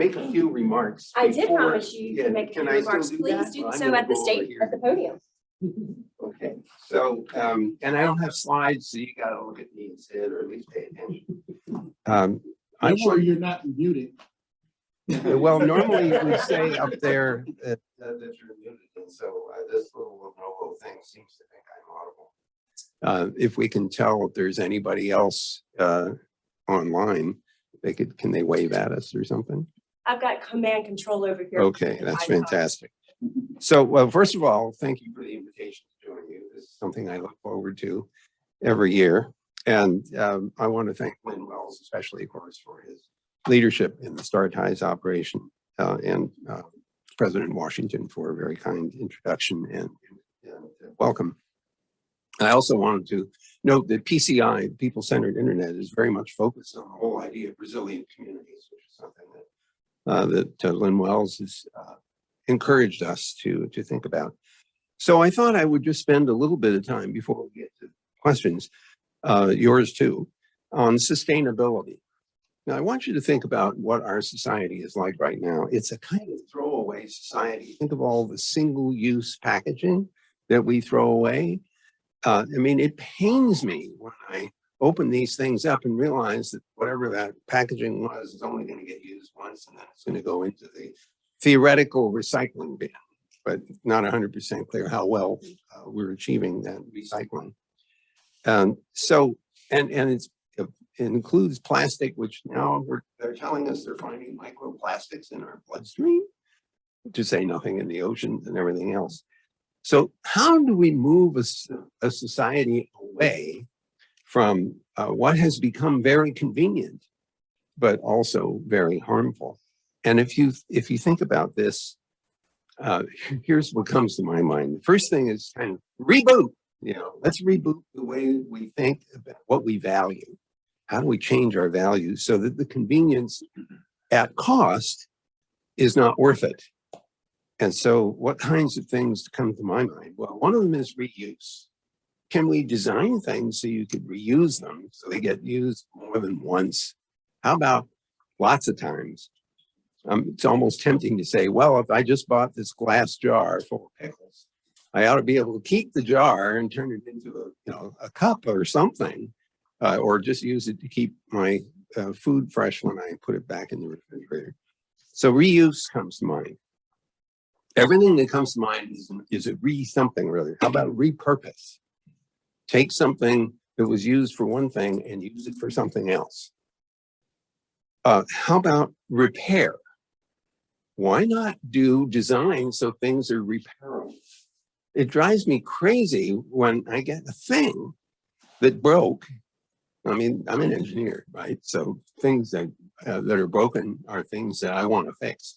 make a few remarks. I did promise you to make a few remarks. Please do so at the podium. Okay, so, and I don't have slides, so you gotta look at me instead, or at least pay attention. I'm sure you're not muted. Well, normally we say up there that you're muted, and so this little Lenovo thing seems to think I'm audible. If we can tell if there's anybody else online, can they wave at us or something? I've got command control over here. Okay, that's fantastic. So, well, first of all, thank you for the invitation to join you. This is something I look forward to every year. And I want to thank Lynn Wells, especially, of course, for his leadership in the Star Ties operation, and President Washington for a very kind introduction and welcome. I also wanted to note that PCI, People-Centered Internet, is very much focused on the whole idea of resilient communities, which is something that Lynn Wells has encouraged us to think about. So I thought I would just spend a little bit of time before we get to questions, yours too, on sustainability. Now, I want you to think about what our society is like right now. It's a kind of throwaway society. Think of all the single-use packaging that we throw away. I mean, it pains me when I open these things up and realize that whatever that packaging was is only going to get used once, and then it's going to go into the theoretical recycling bin, but not 100% clear how well we're achieving that recycling. So it includes plastic, which now they're telling us they're finding microplastics in our bloodstream, to say nothing in the oceans and everything else. So how do we move a society away from what has become very convenient, but also very harmful? And if you think about this, here's what comes to my mind. The first thing is kind of reboot. Let's reboot the way we think about what we value. How do we change our values so that the convenience at cost is not worth it? And so what kinds of things come to my mind? Well, one of them is reuse. Can we design things so you could reuse them so they get used more than once? How about lots of times? It's almost tempting to say, well, if I just bought this glass jar full of pickles, I ought to be able to keep the jar and turn it into a cup or something, or just use it to keep my food fresh when I put it back in the refrigerator. So reuse comes to mind. Everything that comes to mind is a something really. How about repurpose? Take something that was used for one thing and use it for something else. How about repair? Why not do design so things are repairable? It drives me crazy when I get a thing that broke. I mean, I'm an engineer, right? So things that are broken are things that I want to fix.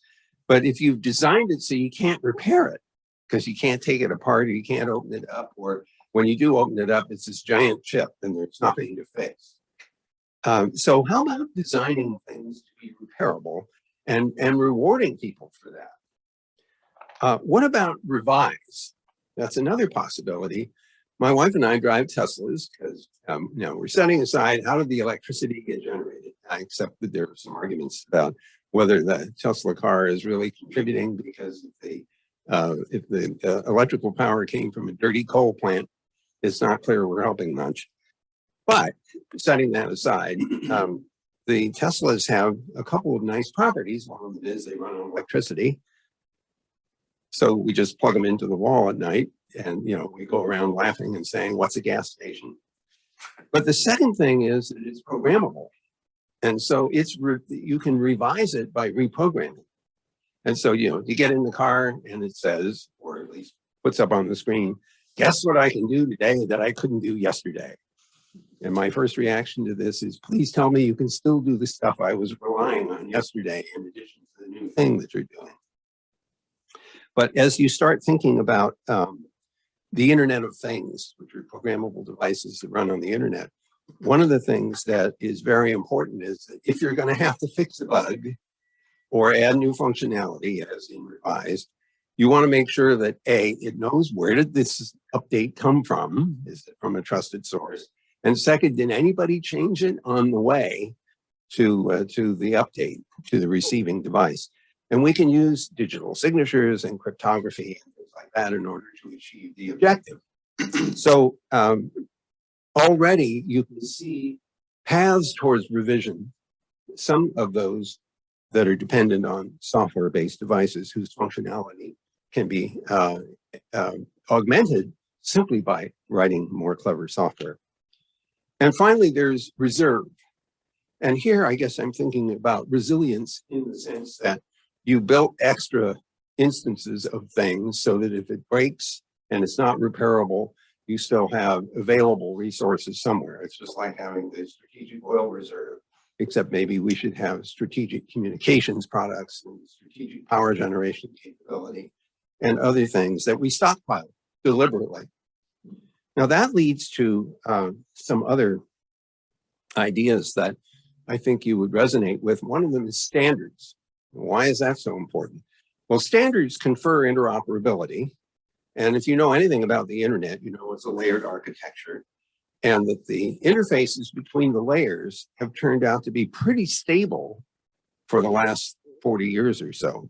But if you've designed it so you can't repair it, because you can't take it apart or you can't open it up, or when you do open it up, it's this giant chip and there's nothing to fix. So how about designing things to be repairable and rewarding people for that? What about revise? That's another possibility. My wife and I drive Teslas because we're setting aside how did the electricity get generated. I accept that there are some arguments about whether the Tesla car is really contributing, because if the electrical power came from a dirty coal plant, it's not clear we're helping much. But setting that aside, the Teslas have a couple of nice properties. One of them is they run on electricity. So we just plug them into the wall at night and, we go around laughing and saying, what's a gas station? But the second thing is that it's programmable. And so you can revise it by reprogramming. And so, you get in the car and it says, or at least puts up on the screen, guess what I can do today that I couldn't do yesterday? And my first reaction to this is, please tell me you can still do the stuff I was relying on yesterday in addition to the new thing that you're doing. But as you start thinking about the Internet of Things, which are programmable devices that run on the internet, one of the things that is very important is that if you're going to have to fix a bug or add new functionality, as in revise, you want to make sure that A, it knows where did this update come from? Is it from a trusted source? And second, did anybody change it on the way to the update to the receiving device. And we can use digital signatures and cryptography and things like that in order to achieve the objective. So already you can see paths towards revision, some of those that are dependent on software-based devices whose functionality can be augmented simply by writing more clever software. And finally, there's reserve. And here, I guess I'm thinking about resilience in the sense that you built extra instances of things so that if it breaks and it's not repairable, you still have available resources somewhere. It's just like having the strategic oil reserve, except maybe we should have strategic communications products and strategic power generation capability and other things that we stockpile deliberately. Now that leads to some other ideas that I think you would resonate with. One of them is standards. Why is that so important? Well, standards confer interoperability. And if you know anything about the internet, you know it's a layered architecture and that the interfaces between the layers have turned out to be pretty stable for the last 40 years or so.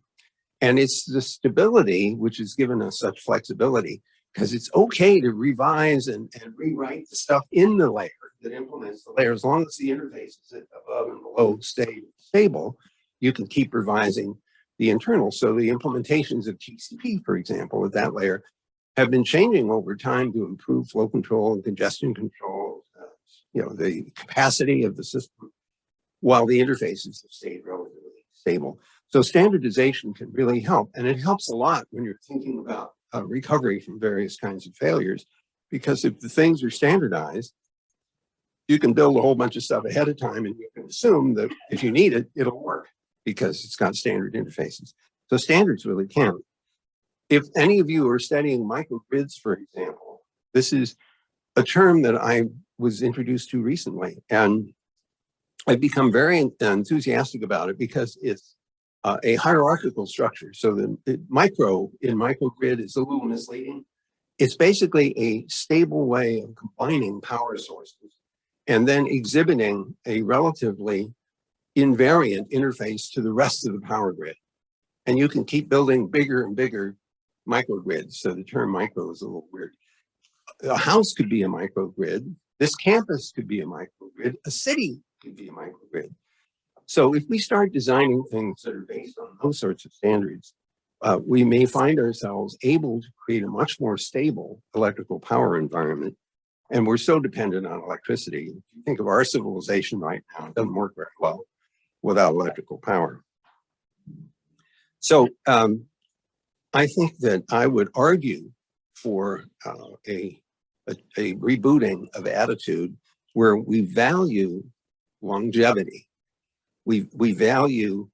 And it's the stability which has given us such flexibility, because it's okay to revise and rewrite the stuff in the layer that implements the layer. As long as the interfaces above and below stay stable, you can keep revising the internal. So the implementations of TCP, for example, with that layer have been changing over time to improve flow control and congestion control, the capacity of the system, while the interfaces have stayed relatively stable. So standardization can really help, and it helps a lot when you're thinking about recovery from various kinds of failures, because if the things are standardized, you can build a whole bunch of stuff ahead of time and you can assume that if you need it, it'll work because it's got standard interfaces. So standards really count. If any of you are studying microgrids, for example, this is a term that I was introduced to recently, and I've become very enthusiastic about it because it's a hierarchical structure. So the micro in microgrid is a little misleading. It's basically a stable way of combining power sources and then exhibiting a relatively invariant interface to the rest of the power grid. And you can keep building bigger and bigger microgrids. So the term micro is a little weird. A house could be a microgrid. This campus could be a microgrid. A city could be a microgrid. So if we start designing things that are based on those sorts of standards, we may find ourselves able to create a much more stable electrical power environment. And we're so dependent on electricity. If you think of our civilization right now, it doesn't work very well without electrical power. So I think that I would argue for a rebooting of attitude where we value longevity. We value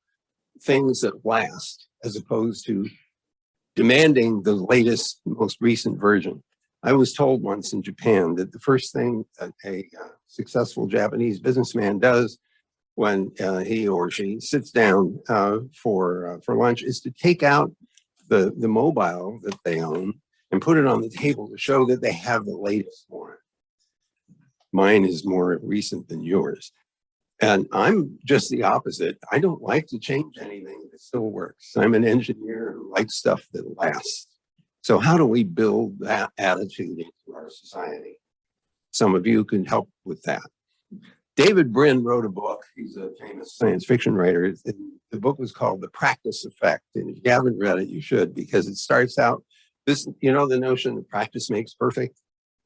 things that last as opposed to demanding the latest, most recent version. I was told once in Japan that the first thing that a successful Japanese businessman does when he or she sits down for lunch is to take out the mobile that they own and put it on the table to show that they have the latest one. Mine is more recent than yours. And I'm just the opposite. I don't like to change anything that still works. I'm an engineer who likes stuff that lasts. So how do we build that attitude into our society? Some of you can help with that. David Brin wrote a book. He's a famous science fiction writer. The book was called The Practice Effect. And if you haven't read it, you should, because it starts out, the notion that practice makes perfect.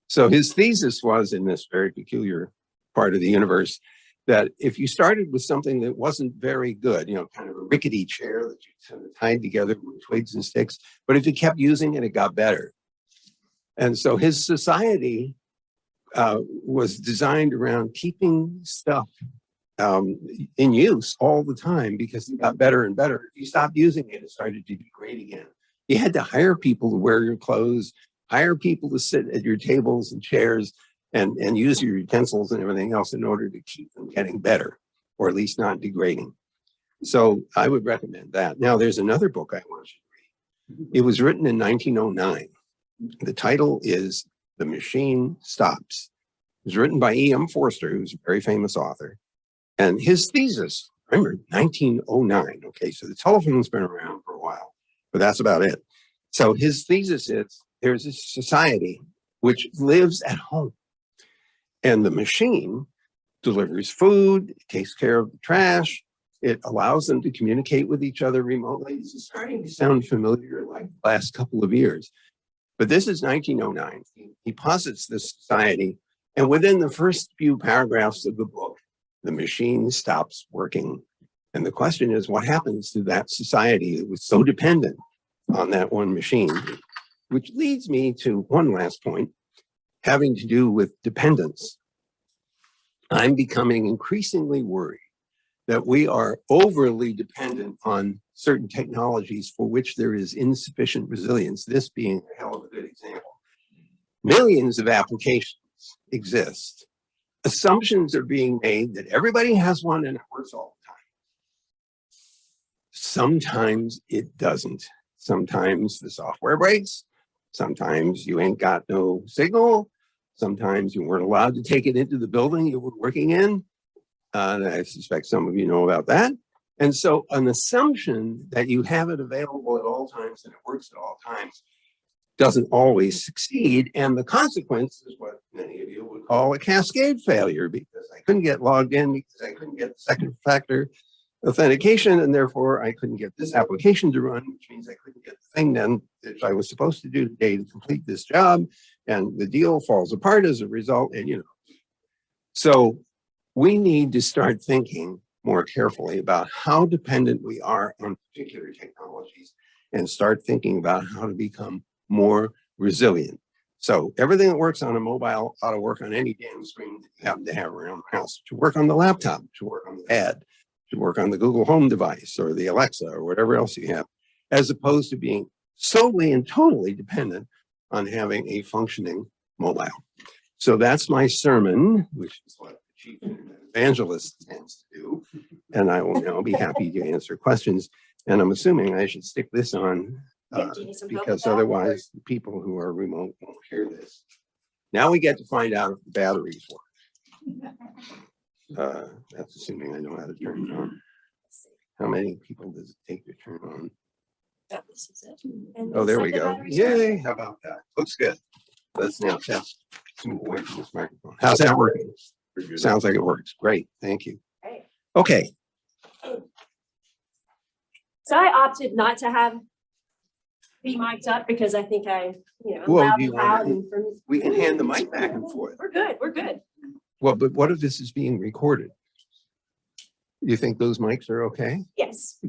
So his thesis was, in this very peculiar part of the universe, that if you started with something that wasn't very good, kind of a rickety chair that you kind of tied together with twigs and sticks, but if you kept using it, it got better. And so his society was designed around keeping stuff in use all the time because it got better and better. If you stopped using it, it started to degrade again. You had to hire people to wear your clothes, hire people to sit at your tables and chairs and use your utensils and everything else in order to keep them getting better, or at least not degrading. So I would recommend that. Now, there's another book I want you to read. It was written in 1909. The title is The Machine Stops. It was written by E.M. Forster, who's a very famous author. And his thesis, remember, 1909. Okay, so the telephone's been around for a while, but that's about it. So his thesis is there's a society which lives at home, and the machine delivers food, takes care of the trash, it allows them to communicate with each other remotely. This is starting to sound familiar like the last couple of years. But this is 1909. He posits this society, and within the first few paragraphs of the book, the machine stops working. And the question is, what happens to that society that was so dependent on that one machine? Which leads me to one last point, having to do with dependence. I'm becoming increasingly worried that we are overly dependent on certain technologies for which there is insufficient resilience, this being a hell of a good example. Millions of applications exist. Assumptions are being made that everybody has one and it works all the time. Sometimes it doesn't. Sometimes the software breaks. Sometimes you ain't got no signal. Sometimes you weren't allowed to take it into the building you were working in. I suspect some of you know about that. And so an assumption that you have it available at all times and it works at all times doesn't always succeed. And the consequence is what many of you would call a cascade failure, because I couldn't get logged in, because I couldn't get the second factor authentication, and therefore I couldn't get this application to run, which means I couldn't get the thing done that I was supposed to do today to complete this job, and the deal falls apart as a result, and So we need to start thinking more carefully about how dependent we are on particular technologies and start thinking about how to become more resilient. So everything that works on a mobile ought to work on any damn screen that you happen to have around the house, to work on the laptop, to work on the pad, to work on the Google Home device or the Alexa or whatever else you have, as opposed to being solely and totally dependent on having a functioning mobile. So that's my sermon, which is what the chief evangelist tends to do. And I will now be happy to answer questions. And I'm assuming I should stick this on because otherwise the people who are remote won't hear this. Now we get to find out if the batteries work. That's assuming I know how to turn it on. How many people does it take to turn on? This is it. And Oh, there the we go. battery's Yay, how about that? Looks good. Let's now test. Move away from this microphone. How's that working? Sounds like it works. Great, thank you. Right. Okay. So I opted not to be mic'd up because I think I'm Well, loud do you and proud. want to, we can hand the mic back and forth. We're good. We're good. Well, but what if this is being recorded? You think those mics are okay? Yes.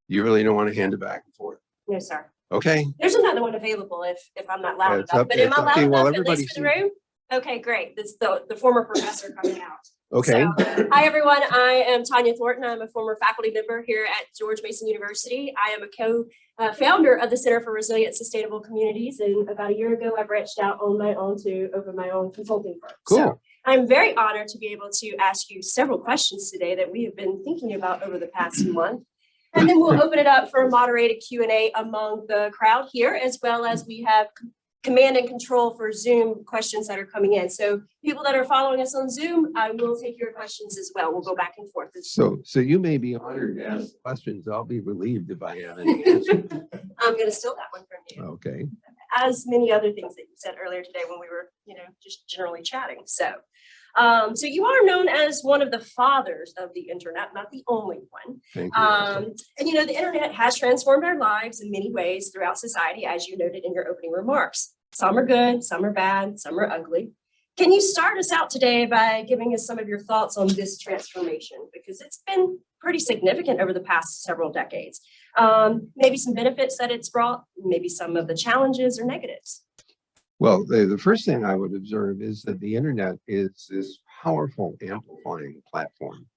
You really don't want to hand it back and forth? No, sir. Okay. There's another one available if I'm not loud It's enough. up- But am it's I up to you. loud Well, enough at everybody least for the room? Okay, great. This is the former professor coming out. Okay. So, hi, everyone. I am Tonya Thornton. I'm a former faculty member here at George Mason University. I am a co-founder of the Center for Resilient Sustainable Communities. And about a year ago, I branched out on my own to open my own consulting firm. Cool. So I'm very honored to be able to ask you several questions today that we have been thinking about over the past month. And then we'll open it up for a moderated Q&A among the crowd here, as well as we have command and control for Zoom questions that are coming in. So people that are following us on Zoom, I will take your questions as well. We'll go back and forth. So you may be honored to ask questions. I'll be relieved if I have any answers. I'm going to steal that one from you. Okay. As many other things that you said earlier today when we were, just generally chatting. So you are known as one of the fathers of the internet, not the only one. Thank you. And the internet has transformed our lives in many ways throughout society, as you noted in your opening remarks. Some are good, some are bad, some are ugly. Can you start us out today by giving us some of your thoughts on this transformation? Because it's been pretty significant over the past several decades. Maybe some benefits that it's brought, maybe some of the challenges or negatives. Well, the first thing I would observe is that the internet is this powerful amplifying platform.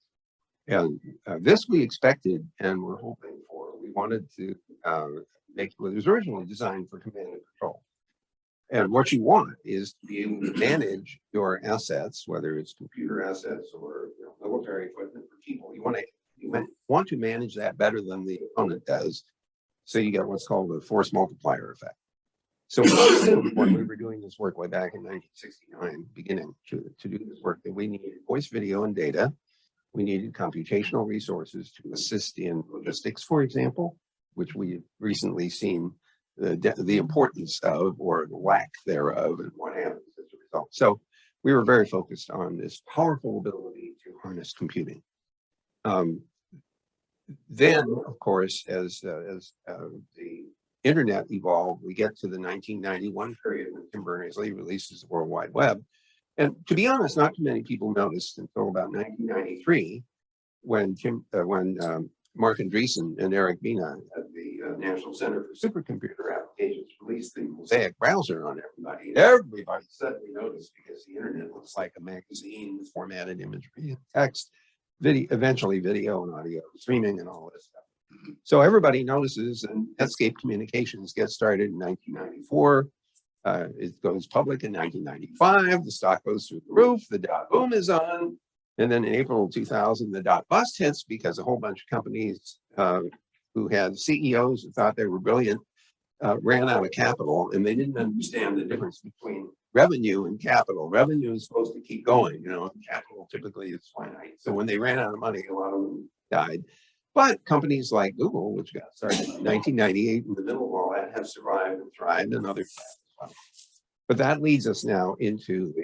And this we expected and were hoping for. We wanted to make what was originally designed for command and control. And what you want is to be able to manage your assets, whether it's computer assets or military equipment for people. You want to manage that better than the opponent does. So you get what's called the force multiplier effect. So when we were doing this work way back in 1969, beginning to do this work, that we needed voice, video, and data. We needed computational resources to assist in logistics, for example, which we've recently seen the importance of, or the lack thereof, and what happens as a result. So we were very focused on this powerful ability to harness computing. Then, of course, as the internet evolved, we get to the 1991 period when Tim Berners-Lee releases the World Wide Web. And to be honest, not too many people noticed until about 1993, when Mark Andreessen and Eric Bina at the National Center for Supercomputer Applications released the Mosaic browser on everybody. Everybody suddenly noticed, because the internet looks like a magazine with formatted imagery and text, eventually video and audio streaming and all this stuff. So everybody notices, and Netscape Communications gets started in 1994. It goes public in 1995. The stock goes through the roof. The dot boom is on. And then in April of 2000, the dot bust hits, because a whole bunch of companies who had CEOs who thought they were brilliant ran out of capital, and they didn't understand the difference between revenue and capital. Revenue is supposed to keep going, and capital typically is finite. So when they ran out of money, a lot of them died. But companies like Google, which got started in 1998, in the middle of all that, have survived and thrived, and others have as well. But that leads us now into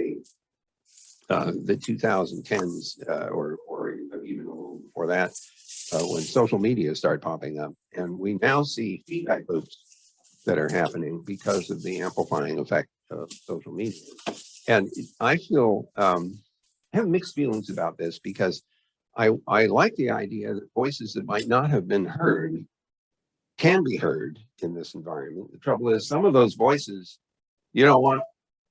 the 2010s, or even a little before that, when social media started popping up. And we now see feedback loops that are happening because of the amplifying effect of social media. And I feel, I have mixed feelings about this, because I like the idea that voices that might not have been heard can be heard in this environment. The trouble is, some of those voices you don't want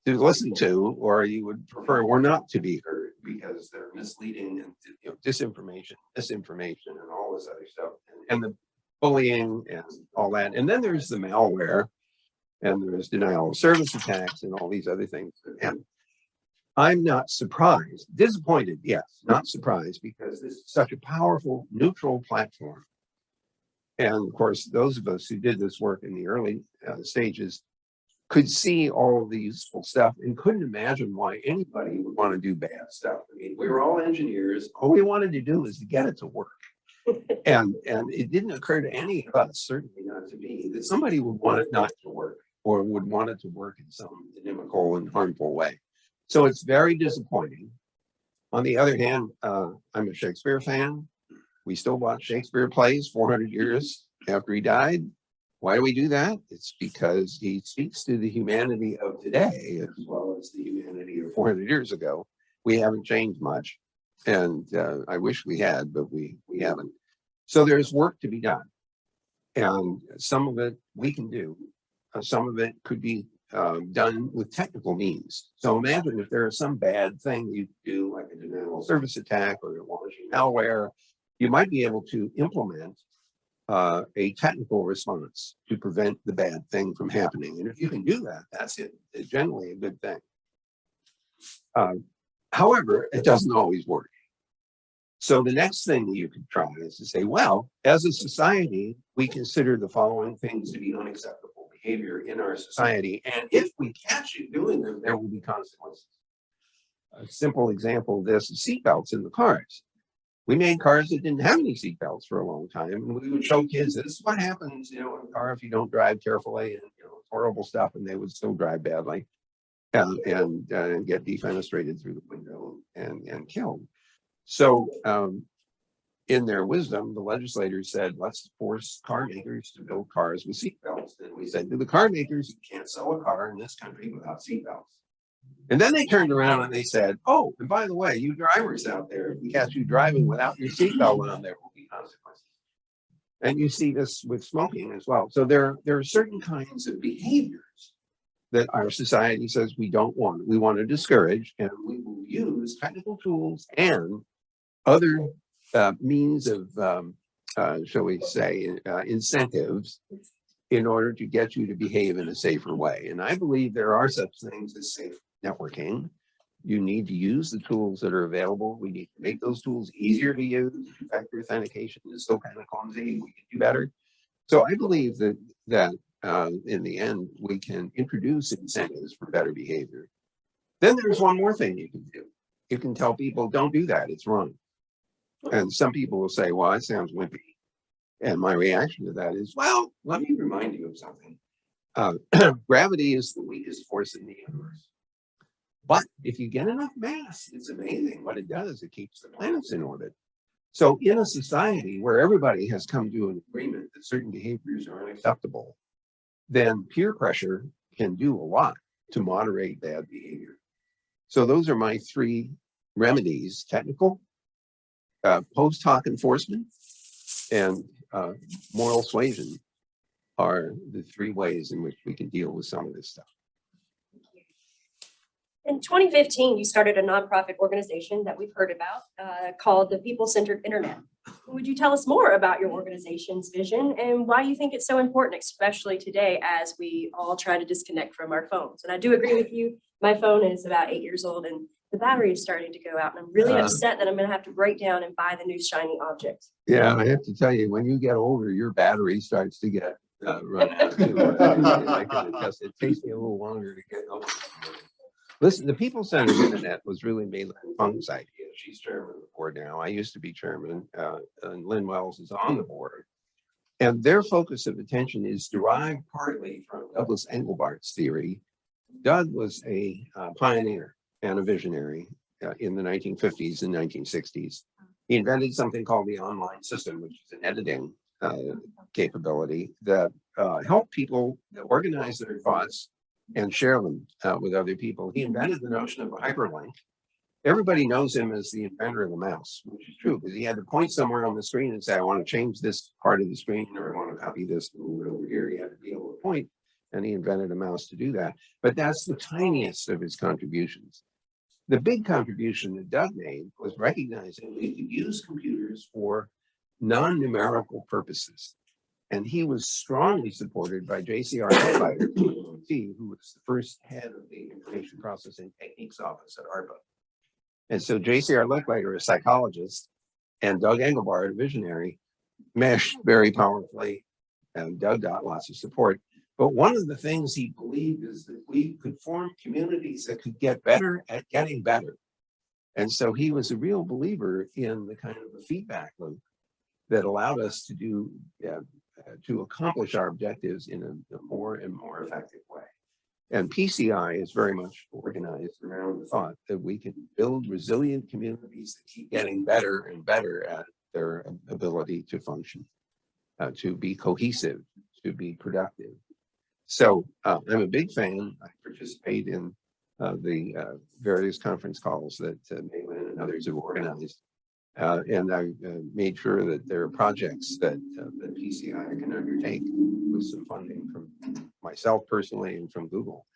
to listen to, or you would prefer were not to be heard, because they're misleading and disinformation, misinformation, and all this other stuff, and the bullying and all that. And then there's the malware, and there's denial of service attacks, and all these other things. And I'm not surprised, disappointed, yes, not surprised, because this is such a powerful, neutral platform. And of course, those of us who did this work in the early stages could see all of the useful stuff and couldn't imagine why anybody would want to do bad stuff. I mean, we were all engineers. All we wanted to do was to get it to work. And it didn't occur to any of us, certainly not to me, that somebody would want it not to work, or would want it to work in some inimical and harmful way. So it's very disappointing. On the other hand, I'm a Shakespeare fan. We still watch Shakespeare plays 400 years after he died. Why do we do that? It's because he speaks to the humanity of today as well as the humanity of 400 years ago. We haven't changed much, and I wish we had, but we haven't. So there's work to be done, and some of it we can do. Some of it could be done with technical means. So imagine if there is some bad thing you do, like a denial of service attack or launching malware, you might be able to implement a technical response to prevent the bad thing from happening. And if you can do that, that's it. It's generally a good thing. However, it doesn't always work. So the next thing you can try is to say, well, as a society, we consider the following things to be unacceptable behavior in our society. And if we catch you doing them, there will be consequences. A simple example of this is seatbelts in the cars. We made cars that didn't have any seatbelts for a long time, and we would show kids this is what happens, in a car if you don't drive carefully, and horrible stuff, and they would still drive badly and get defenestrated through the window and killed. So in their wisdom, the legislators said, let's force car makers to build cars with seatbelts. And we said to the car makers, you can't sell a car in this country without seatbelts. And then they turned around and they said, oh, and by the way, you drivers out there, if we catch you driving without your seatbelt on, there will be consequences. And you see this with smoking as well. So there are certain kinds of behaviors that our society says we don't want. We want to discourage, and we will use technical tools and other means of, shall we say, incentives in order to get you to behave in a safer way. And I believe there are such things as safe networking. You need to use the tools that are available. We need to make those tools easier to use. Two-factor authentication is still kind of clumsy. We can do better. So I believe that in the end, we can introduce incentives for better behavior. Then there's one more thing you can do. You can tell people, don't do that. It's wrong. And some people will say, well, that sounds wimpy. And my reaction to that is, well, let me remind you of something. Gravity is the weakest force in the universe. But if you get enough mass, it's amazing what it does. It keeps the planets in orbit. So in a society where everybody has come to an agreement that certain behaviors are unacceptable, then peer pressure can do a lot to moderate bad behavior. So those are my three remedies: technical, post hoc enforcement, and moral suasion are the three ways in which we can deal with some of this stuff. In 2015, you started a nonprofit organization that we've heard about called the People-Centered Internet. Would you tell us more about your organization's vision and why you think it's so important, especially today as we all try to disconnect from our phones? And I do agree with you. My phone is about 8 years old and the battery is starting to go out. And I'm really upset that I'm going to have to break down and buy the new shiny object. Yeah, I have to tell you, when you get older, your battery starts to get run out too. I can attest. It takes me a little longer to get over. Listen, the People-Centered Internet was really Mei Feng's idea. She's chairman of the board now. I used to be chairman, and Lynn Wells is on the board. And their focus of attention is derived partly from Douglas Engelbart's theory. Doug was a pioneer and a visionary in the 1950s and 1960s. He invented something called the online system, which is an editing capability that helped people organize their thoughts and share them with other people. He invented the notion of a hyperlink. Everybody knows him as the inventor of the mouse, which is true, because he had to point somewhere on the screen and say, I want to change this part of the screen, or I want to copy this and move it over here. He had to be able to point, and he invented a mouse to do that. But that's the tiniest of his contributions. The big contribution that Doug made was recognizing we could use computers for non-numerical purposes. And he was strongly supported by J.C.R. Multiplier, who was the first head of the Information Processing Techniques Office at ARPA. And so J.C.R. Multiplier, a psychologist, and Doug Engelbart, a visionary, meshed very powerfully, and Doug got lots of support. But one of the things he believed is that we could form communities that could get better at getting better. And so he was a real believer in the kind of a feedback loop that allowed us to do to accomplish our objectives in a more and more effective way. And PCI is very much organized around the thought that we can build resilient communities that keep getting better and better at their ability to function, to be cohesive, to be productive. So I'm a big fan. I participate in the various conference calls that Malin and others have organized. And I made sure that there are projects that the PCI can undertake with some funding from myself personally and from Google.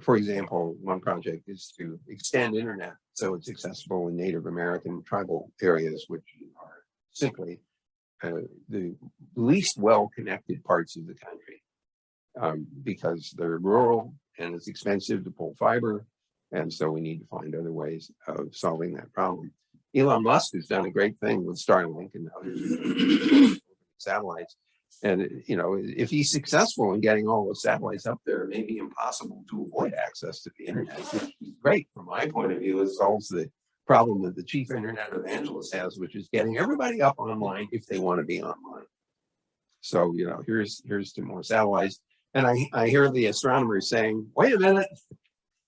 For example, one project is to extend internet so it's accessible in Native American tribal areas, which are simply the least well-connected parts of the country because they're rural and it's expensive to pull fiber. And so we need to find other ways of solving that problem. Elon Musk has done a great thing with Starlink and others satellites. And, you know, if he's successful in getting all the satellites up there, it may be impossible to avoid access to the internet, which is great from my point of view. It solves the problem that the chief internet evangelist has, which is getting everybody up online if they want to be online. So, you know, here's to more satellites. And I hear the astronomers saying, wait a minute,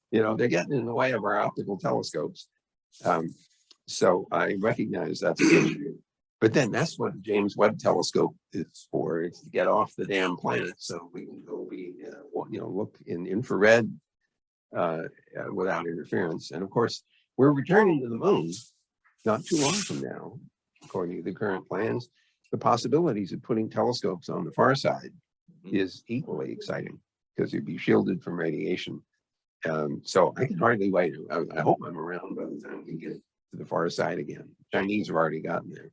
you know, they're getting in the way of our optical telescopes. So I recognize that's an issue. But then that's what the James Webb Telescope is for. It's to get off the damn planet so we can go be, you know, look in infrared without interference. And of course, we're returning to the moon not too long from now, according to the current plans. The possibilities of putting telescopes on the far side is equally exciting because you'd be shielded from radiation. So I can hardly wait. I hope I'm around by the time we get to the far side again. Chinese have already gotten there.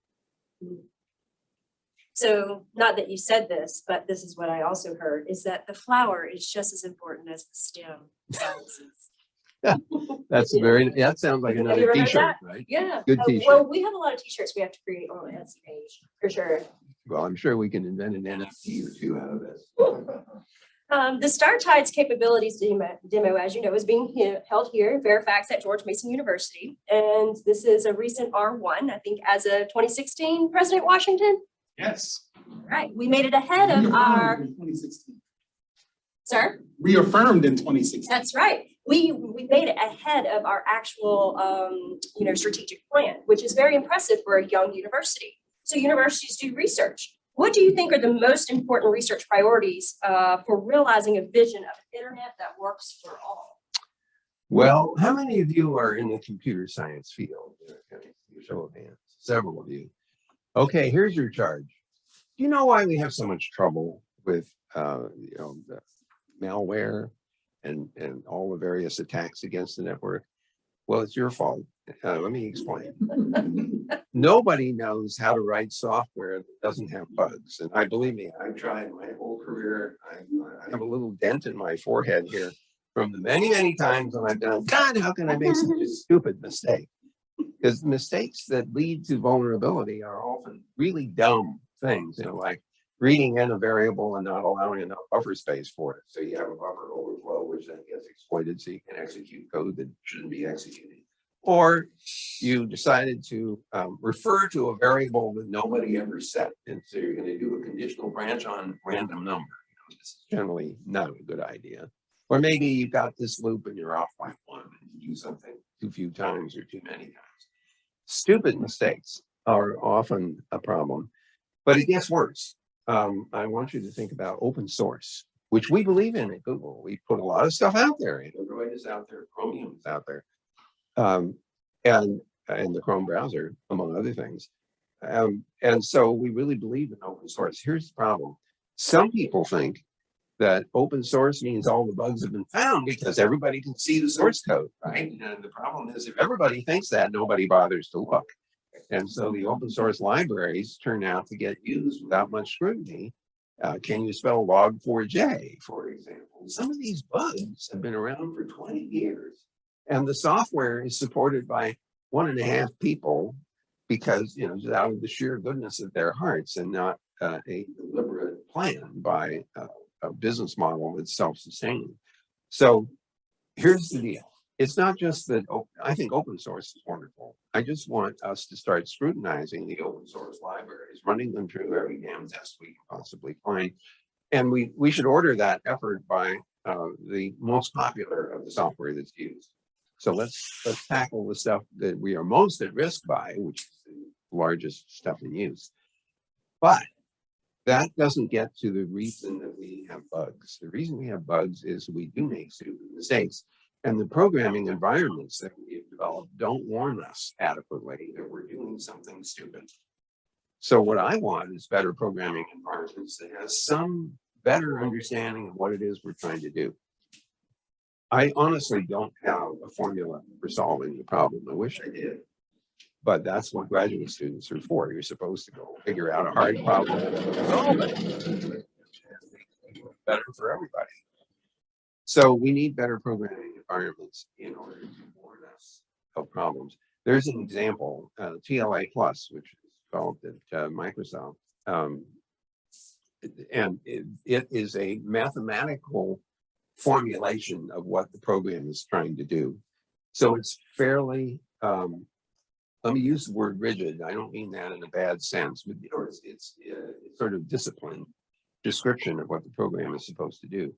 So not that you said this, but this is what I also heard, is that the flower is just as important as the stem. That's that sounds like another t-shirt, right? Yeah. Good t-shirt. Well, we have a lot of t-shirts we have to create on the Etsy page, for sure. Well, I'm sure we can invent an NFT or two out of this. The Star Tides capabilities demo, as you know, is being held here in Fairfax at George Mason University. And this is a recent R1, I think as of 2016, President Washington. Yes. Right, we made it ahead of our, 2016. sir? Reaffirmed in 2016. That's right. We made it ahead of our actual, strategic plan, which is very impressive for a young university. So universities do research. What do you think are the most important research priorities for realizing a vision of an internet that works for all? Well, how many of you are in the computer science field? Show of hands. Several of you. Okay, here's your charge. Do you know why we have so much trouble with the malware and all the various attacks against the network? Well, it's your fault. Let me explain. Nobody knows how to write software that doesn't have bugs. And believe me, I've tried my whole career. I have a little dent in my forehead here from the many, many times when I've done, God, how can I make such a stupid mistake? Because mistakes that lead to vulnerability are often really dumb things, like reading in a variable and not allowing enough buffer space for it. So you have a buffer overflow, which then gets exploited so you can execute code that shouldn't be executed. Or you decided to refer to a variable that nobody ever set. And so you're going to do a conditional branch on random number. This is generally not a good idea. Or maybe you got this loop and you're off by one and you do something too few times or too many times. Stupid mistakes are often a problem, but it gets worse. I want you to think about open source, which we believe in at Google. We put a lot of stuff out there. Android is out there, Chromium is out there, and the Chrome browser, among other things. And so we really believe in open source. Here's the problem. Some people think that open source means all the bugs have been found because everybody can see the source code, right? And the problem is if everybody thinks that, nobody bothers to look. And so the open source libraries turn out to get used without much scrutiny. Can you spell log4j, for example? Some of these bugs have been around for 20 years. And the software is supported by 1.5 people because, just out of the sheer goodness of their hearts and not a deliberate plan by a business model that's self-sustaining. So here's the deal. It's not just that I think open source is wonderful. I just want us to start scrutinizing the open source libraries, running them through every damn test we can possibly find. And we should order that effort by the most popular of the software that's used. So let's tackle the stuff that we are most at risk by, which is the largest stuff in use. But that doesn't get to the reason that we have bugs. The reason we have bugs is we do make stupid mistakes. And the programming environments that we've developed don't warn us adequately that we're doing something stupid. So what I want is better programming environments that has some better understanding of what it is we're trying to do. I honestly don't have a formula for solving the problem. I wish I did. But that's what graduate students are for. You're supposed to go figure out a hard problem and solve it. Better for everybody. So we need better programming environments in order to warn us of problems. There's an example, TLA Plus, which is developed at Microsoft. And it is a mathematical formulation of what the program is trying to do. So it's fairly, let me use the word rigid. I don't mean that in a bad sense, but it's sort of disciplined description of what the program is supposed to do.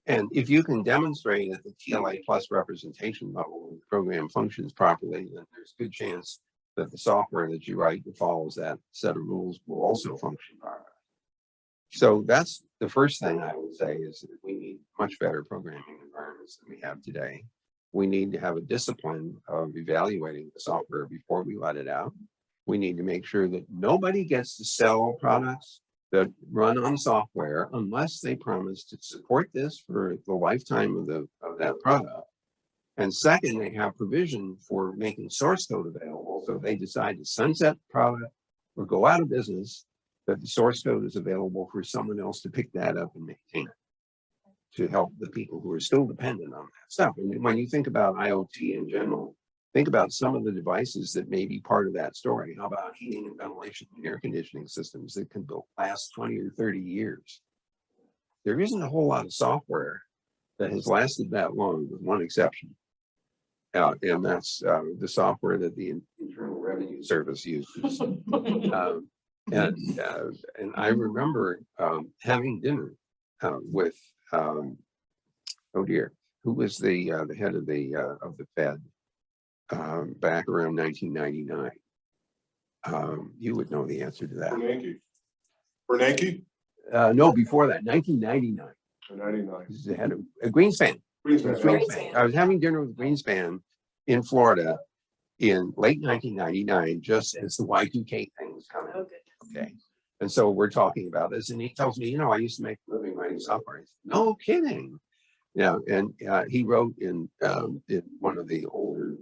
And if you can demonstrate at the TLA plus representation level the program functions properly, then there's a good chance that the software that you write that follows that set of rules will also function properly. So that's the first thing I would say is that we need much better programming environments than we have today. We need to have a discipline of evaluating the software before we let it out. We need to make sure that nobody gets to sell products that run on software unless they promise to support this for the lifetime of that product. And second, they have provision for making source code available. So if they decide to sunset the product or go out of business, that the source code is available for someone else to pick that up and maintain it to help the people who are still dependent on that stuff. And when you think about IoT in general, think about some of the devices that may be part of that story. How about heating and ventilation and air conditioning systems that can last 20 or 30 years? there isn't a whole lot of software that has lasted that long, with one exception. And that's the software that the Internal Revenue Service uses. And I remember having dinner with oh dear, who was the head of the Fed back around 1999. You would know the answer to that. Bernanke? No, before that, 1999. 99. This is the head of Greenspan. Greenspan. I was having dinner with Greenspan in Florida in late 1999, just as the Y2K thing was coming. Oh, good. Okay. And so we're talking about this, and he tells me, I used to make a living writing software. Said, no kidding. Yeah. And he wrote in one of the older,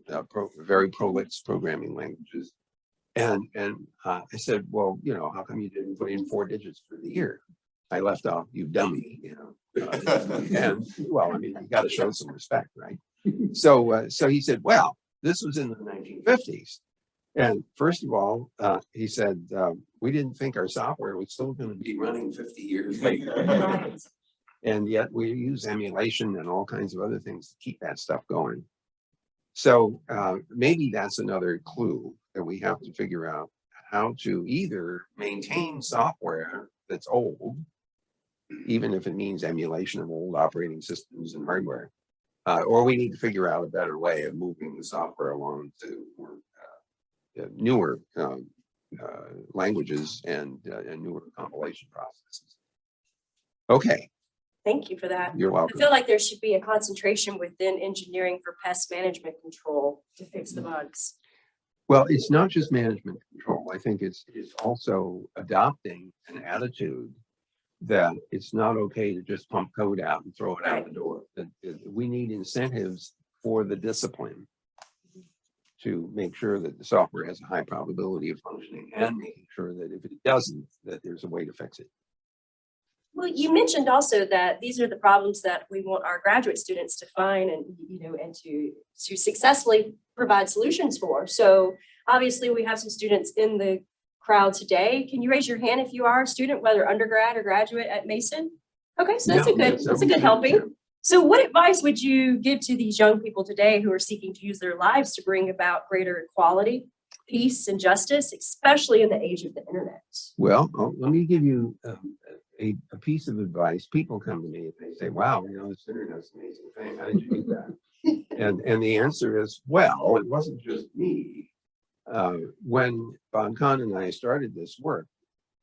very prolix programming languages. And I said, well, how come you didn't put in 4 digits for the year? I left off, you dummy, and well, I mean, you got to show some respect, right? So he said, well, this was in the 1950s. And first of all, he said, we didn't think our software was still going to be running 50 years later. And yet we use emulation and all kinds of other things to keep that stuff going. So maybe that's another clue that we have to figure out how to either maintain software that's old, even if it means emulation of old operating systems and hardware, or we need to figure out a better way of moving the software along to more newer languages and newer compilation processes. Okay. Thank you for that. You're I welcome. feel like there should be a concentration within engineering for pest management control to fix the bugs. Well, it's not just management control. I think it's also adopting an attitude that it's not okay to just pump code out and throw it out the door. That we need incentives for the discipline to make sure that the software has a high probability of functioning, and making sure that if it doesn't, that there's a way to fix it. Well, you mentioned also that these are the problems that we want our graduate students to find and, and to successfully provide solutions for. So obviously we have some students in the crowd today. Can you raise your hand if you are a student, whether undergrad or graduate at Mason? Okay, so that's a good helping. So what advice would you give to these young people today who are seeking to use their lives to bring about greater equality, peace, and justice, especially in the age of the internet? Well, let me give you a piece of advice. People come to me and they say, wow, this internet's an amazing thing. How did you do that? and the answer is, well, it wasn't just me. When Bob Kahn and I started this work,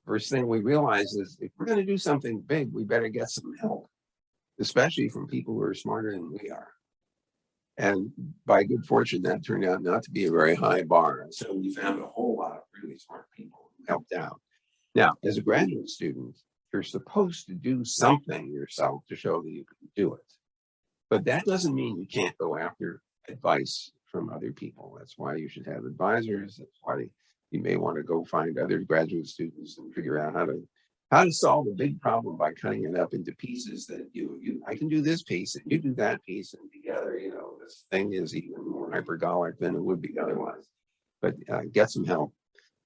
first thing we realized is if we're going to do something big, we better get some help, especially from people who are smarter than we are. And by good fortune, that turned out not to be a very high bar. And so we found a whole lot of really smart people who helped out. Now, as a graduate student, you're supposed to do something yourself to show that you can do it. But that doesn't mean you can't go after advice from other people. That's why you should have advisors. That's why you may want to go find other graduate students and figure out how to solve a big problem by cutting it up into pieces that I can do this piece and you do that piece, and together, this thing is even more hypergolic than it would be otherwise. But get some help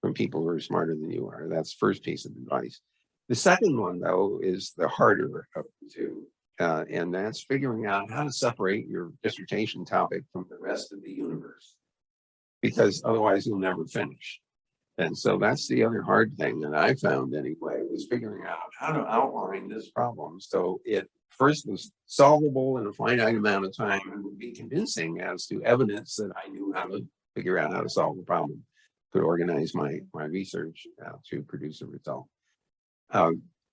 from people who are smarter than you are. That's the first piece of advice. The second one, though, is the harder of the two, and that's figuring out how to separate your dissertation topic from the rest of the universe, because otherwise you'll never finish. And so that's the other hard thing that I found anyway, was figuring out how to outline this problem so it first was solvable in a finite amount of time and would be convincing as to evidence that I knew how to figure out how to solve the problem, could organize my research to produce a result.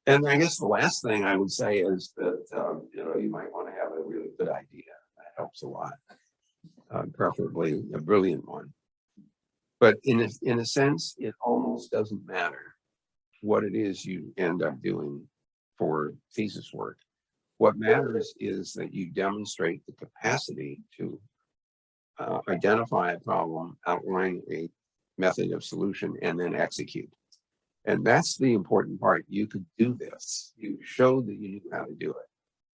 And I guess the last thing I would say is that, you might want to have a really good idea. That helps a lot, preferably a brilliant one. But in a sense, it almost doesn't matter what it is you end up doing for thesis work. What matters is that you demonstrate the capacity to identify a problem, outline a method of solution, and then execute. And that's the important part. You could do this. You showed that you knew how to do it.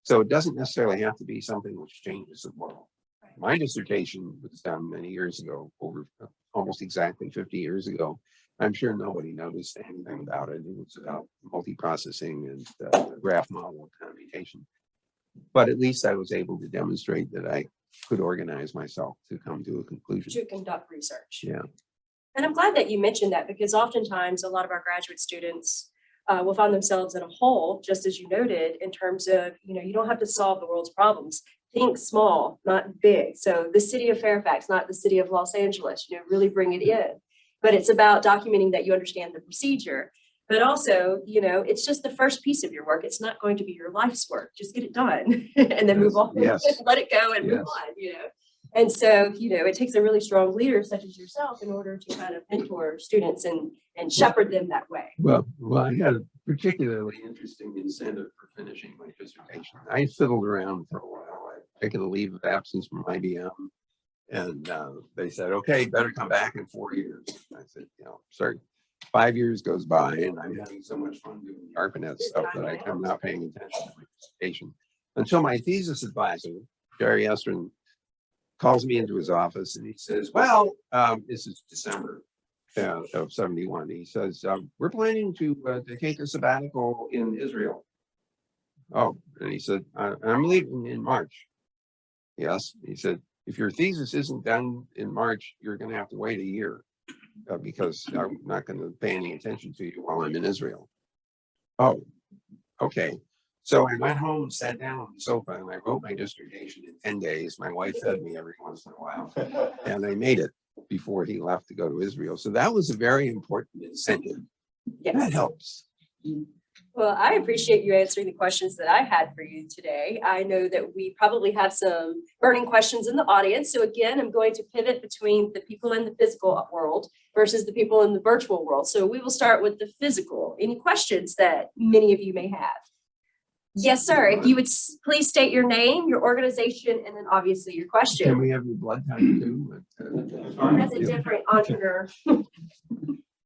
So it doesn't necessarily have to be something which changes the world. My dissertation was done many years ago, over almost exactly 50 years ago, I'm sure nobody noticed anything about it. It was about multiprocessing and graph model computation. But at least I was able to demonstrate that I could organize myself to come to a conclusion. To conduct research. Yeah. And I'm glad that you mentioned that, because oftentimes a lot of our graduate students will find themselves in a hole, just as you noted, in terms of, you don't have to solve the world's problems. Think small, not big. So the city of Fairfax, not the city of Los Angeles, really bring it in. But it's about documenting that you understand the procedure. But also, it's just the first piece of your work. It's not going to be your life's work. Just get it done and then move on. Yes. Let it go and move on, And so, it takes a really strong leader such as yourself in order to kind of mentor students and shepherd them that way. Well, I had a particularly interesting incentive for finishing my dissertation. I fiddled around for a while. I'd taken a leave of absence from IBM, and they said, "Okay, better come back in 4 years." I said, sorry. 5 years goes by, and I'm having so much fun doing the ARPANET stuff that I'm not paying attention to my dissertation until my thesis advisor, Jerry Estrin, calls me into his office and he says, "Well, this is December of 71. He says, we're planning to take a sabbatical in Israel." Oh, and he said, "I'm leaving in March." Yes. He said, "If your thesis isn't done in March, you're going to have to wait a year because I'm not going to pay any attention to you while I'm in Israel." Oh, okay. So I went home, sat down on the sofa, and I wrote my dissertation in 10 days. My wife fed me every once in a while, and I made it before he left to go to Israel. So that was a very important incentive. That Yes. helps. Well, I appreciate you answering the questions that I had for you today. I know that we probably have some burning questions in the audience. So again, I'm going to pivot between the people in the physical world versus the people in the virtual world. So we will start with the physical. Any questions that many of you may have? Yes, sir. If you would please state your name, your organization, and then obviously your Can question. we have your blood type too? That's a different entrepreneur.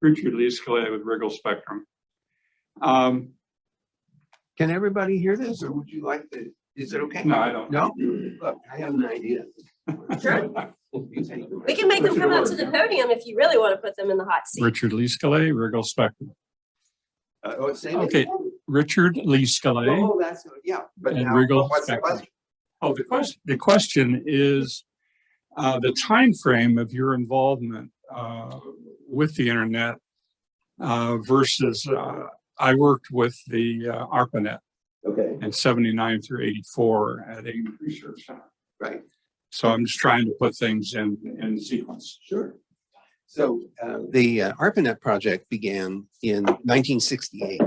Richard Lee Scalea with Wriggle Spectrum. Can everybody hear this, or would you like to? Is it okay? No, I don't. No? Look, I have an idea. Sure. We can make them come up to the podium if you really want to put them in the hot seat. Richard Lee Scalea, Wriggle Spectrum. Okay. Richard Lee Scalea. Oh, that's, yeah. But And now, Wriggle what's the Spectrum. question? Oh, the question is the time frame of your involvement with the internet versus I worked with the ARPANET Okay, in 79 through 84 at a research center. right. So I'm just trying to put things in sequence. Sure. So the ARPANET project began in 1968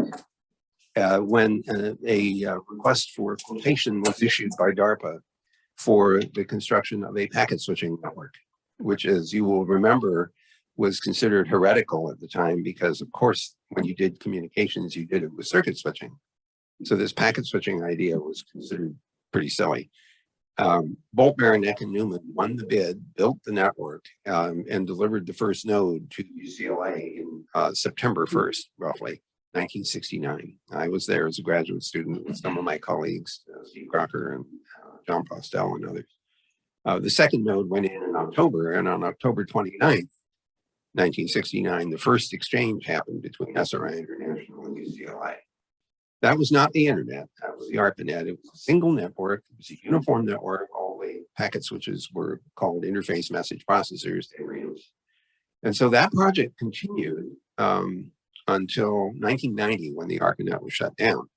when a request for quotation was issued by DARPA for the construction of a packet switching network, which, as you will remember, was considered heretical at the time because, of course, when you did communications, you did it with circuit switching. So this packet switching idea was considered pretty silly. Bolt, Beranek, and Newman won the bid, built the network, and delivered the first node to UCLA in September 1st, roughly, 1969. I was there as a graduate student with some of my colleagues, Steve Crocker and John Postel and others. The second node went in October, and on October 29th, 1969, the first exchange happened between SRI International and UCLA. That was not the internet, that was the ARPANET. It was a single network, it was a uniform network. All the packet switches were called interface message processors, ARIMs. And so that project continued until 1990 when the ARPANET was shut down.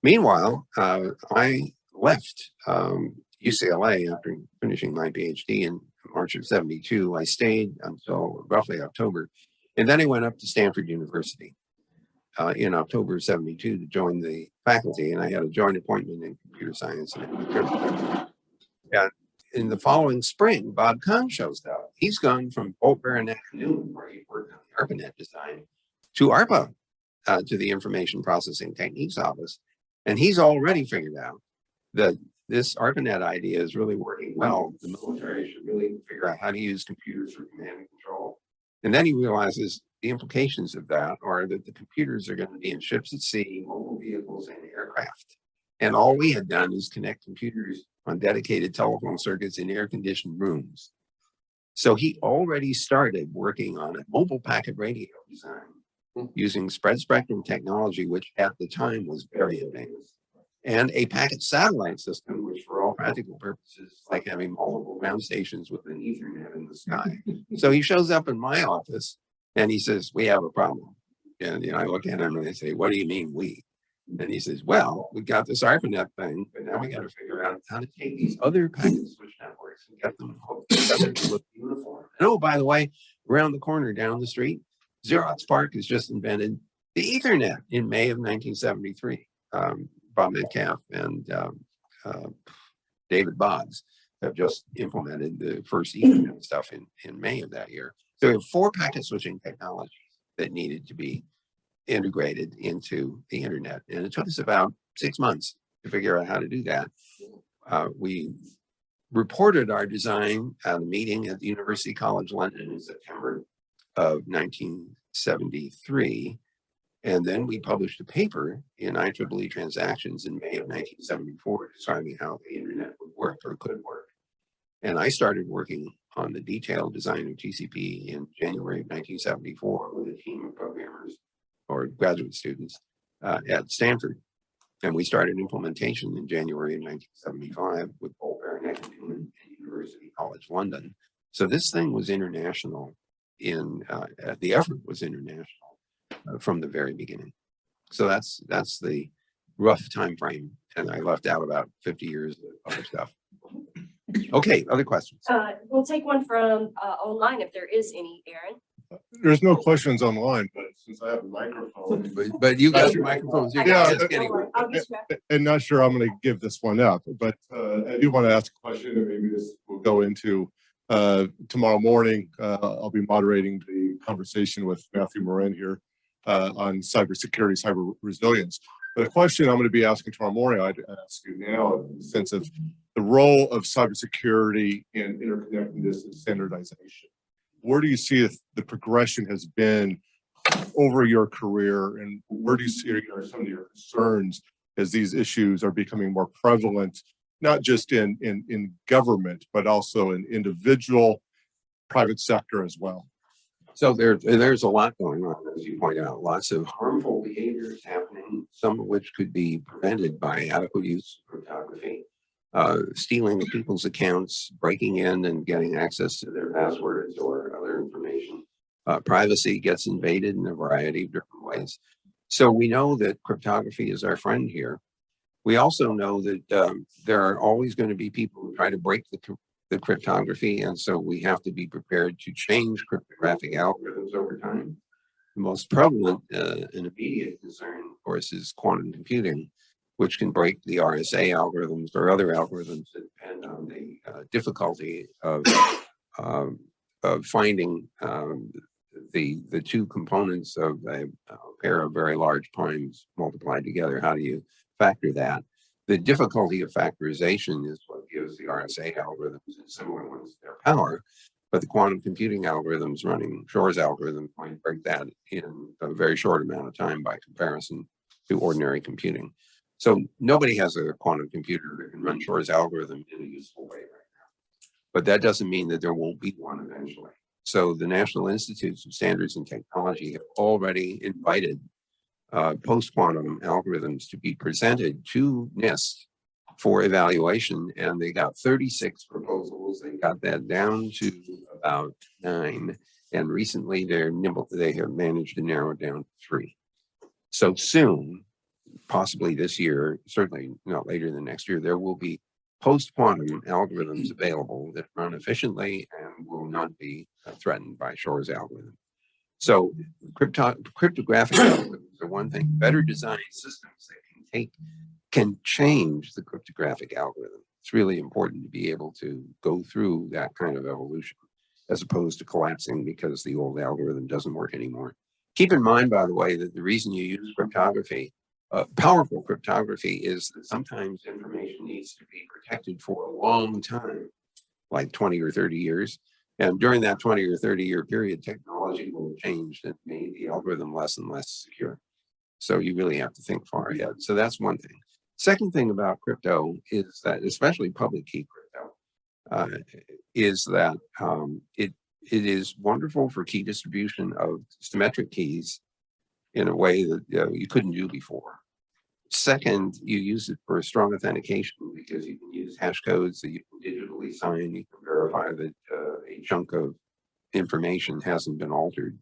Meanwhile, I left UCLA after finishing my PhD in March of 72. I stayed until roughly October, and then I went up to Stanford University in October of 72 to join the faculty, and I had a joint appointment in computer science. And in the following spring, Bob Kahn shows up. He's gone from Bolt, Beranek, and Newman, where he worked on the ARPANET design, to ARPA, to the Information Processing Techniques Office, and he's already figured out that this ARPANET idea is really working well. The military should really figure out how to use computers for command and control. And then he realizes the implications of that are that the computers are going to be in ships at sea, mobile vehicles, and aircraft. And all we had done is connect computers on dedicated telephone circuits in air-conditioned rooms. So he already started working on a mobile packet radio design using spread spectrum technology, which at the time was very advanced, and a packet satellite system, which for all practical purposes, is like having multiple ground stations with an Ethernet in the sky. So he shows up in my office and he says, we have a problem. And I look at him and I say, what do you mean we? And he says, well, we got this ARPANET thing, but now we got to figure out how to take these other packet switch networks and get them hooked together to look uniform. And oh, by the way, around the corner down the street, Xerox PARC has just invented the Ethernet in May of 1973. Bob Metcalf and David Boggs have just implemented the first Ethernet stuff in May of that year. So we have 4 packet switching technologies that needed to be integrated into the internet. And it took us about 6 months to figure out how to do that. We reported our design at a meeting at the University College London in September of 1973. And then we published a paper in IEEE Transactions in May of 1974 describing how the internet would work or could work. And I started working on the detailed design of TCP in January of 1974 with a team of programmers or graduate students at Stanford. And we started implementation in January of 1975 with Paul Baranek and University College London. So this thing was international the effort was international from the very beginning. So that's the rough time frame. And I left out about 50 years of other stuff. Okay, other questions? We'll take one from online if there is any, Aaron. There's no questions online, but since I have a microphone. But you got your microphones. You Yeah, guys getting I'll get you. And not sure I'm going to give this one up, but I do want to ask a question, and maybe this will go into tomorrow morning. I'll be moderating the conversation with Matthew Morin here on cybersecurity, cyber resilience. But the question I'm going to be asking tomorrow morning, I'd ask you now in the sense of the role of cybersecurity in interconnectedness and standardization. Where do you see the progression has been over your career, and where do you see are some of your concerns as these issues are becoming more prevalent, not just in government, but also in individual private sector as well? So there's a lot going on, as you point out, lots of harmful behaviors happening, some of which could be prevented by adequate use of cryptography, stealing of people's accounts, breaking in and getting access to their passwords or other information. Privacy gets invaded in a variety of different ways. So we know that cryptography is our friend here. We also know that there are always going to be people who try to break the cryptography, and so we have to be prepared to change cryptographic algorithms over time. The most prevalent and immediate concern, of course, is quantum computing, which can break the RSA algorithms or other algorithms that depend on the difficulty of finding the two components of a pair of very large primes multiplied together. How do you factor that? The difficulty of factorization is what gives the RSA algorithms and similar ones their power, but the quantum computing algorithms running Shor's algorithm might break that in a very short amount of time by comparison to ordinary computing. So nobody has a quantum computer that can run Shor's algorithm in a useful way right now, but that doesn't mean that there won't be one eventually. So the National Institutes of Standards and Technology have already invited post-quantum algorithms to be presented to NIST for evaluation, and they got 36 proposals. They got that down to about 9, and recently they have managed to narrow it down to 3. So soon, possibly this year, certainly not later than next year, there will be post-quantum algorithms available that run efficiently and will not be threatened by Shor's algorithm. So cryptographic algorithms are one thing. Better designed systems that can change the cryptographic algorithm. It's really important to be able to go through that kind of evolution as opposed to collapsing because the old algorithm doesn't work anymore. Keep in mind, by the way, that the reason you use cryptography, powerful cryptography, is that sometimes information needs to be protected for a long time, like 20 or 30 years. And during that 20 or 30-year period, technology will have changed and made the algorithm less and less secure. So you really have to think far ahead. So that's one thing. Second thing about crypto is that, especially public key crypto, is that it is wonderful for key distribution of symmetric keys in a way that you couldn't do before. Second, you use it for strong authentication because you can use hash codes that you can digitally sign. You can verify that a chunk of information hasn't been altered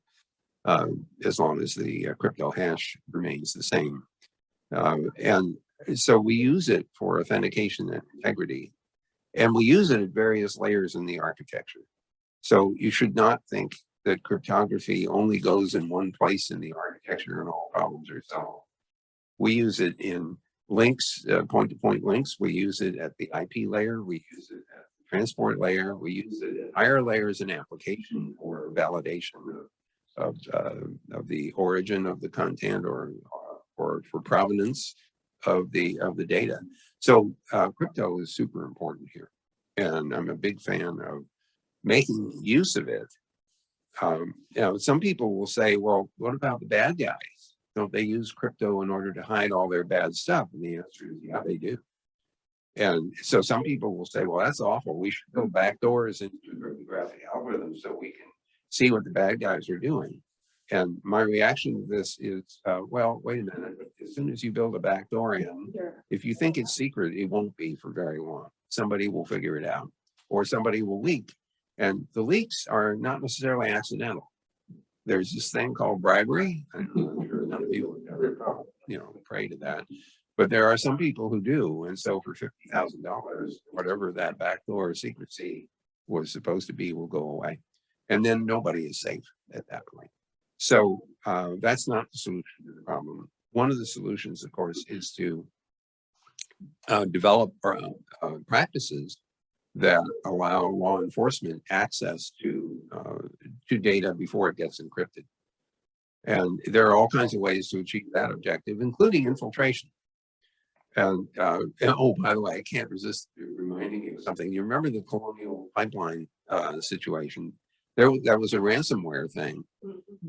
as long as the crypto hash remains the same. And so we use it for authentication and integrity, and we use it at various layers in the architecture. So you should not think that cryptography only goes in one place in the architecture and all problems are solved. We use it in links, point-to-point links. We use it at the IP layer. We use it at the transport layer. We use it at higher layers in application or validation of the origin of the content or for provenance of the data. So crypto is super important here, and I'm a big fan of making use of it. Some people will say, well, what about the bad guys? Don't they use crypto in order to hide all their bad stuff? And the answer is, yeah, they do. And so some people will say, well, that's awful. We should go backdoors into cryptographic algorithms so we can see what the bad guys are doing. And my reaction to this is, well, wait a minute. As soon as you build a backdoor in, if you think it's secret, it won't be for very long. Somebody will figure it out, or somebody will leak. And the leaks are not necessarily accidental. There's this thing called bribery. I'm sure none of you have ever, prey to that, but there are some people who do. And so for $50,000, whatever that backdoor secrecy was supposed to be will go away, and then nobody is safe at that point. So that's not the solution to the problem. One of the solutions, of course, is to develop practices that allow law enforcement access to data before it gets encrypted. And there are all kinds of ways to achieve that objective, including infiltration. And oh, by the way, I can't resist reminding you of something. You remember the Colonial Pipeline situation? That was a ransomware thing.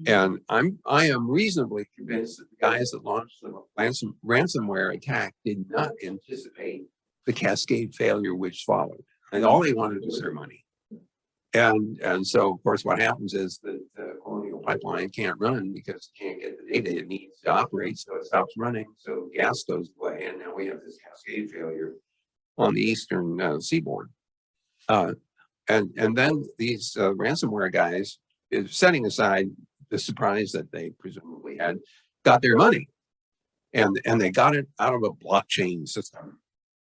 And I am reasonably convinced that the guys that launched the ransomware attack did not anticipate the cascade failure which followed. And all they wanted was their money. And so, of course, what happens is that the Colonial Pipeline can't run because it can't get the data it needs to operate, so it stops running. So gas goes away, and now we have this cascade failure on the eastern seaboard. And then these ransomware guys, setting aside the surprise that they presumably had, got their money, and they got it out of a blockchain system,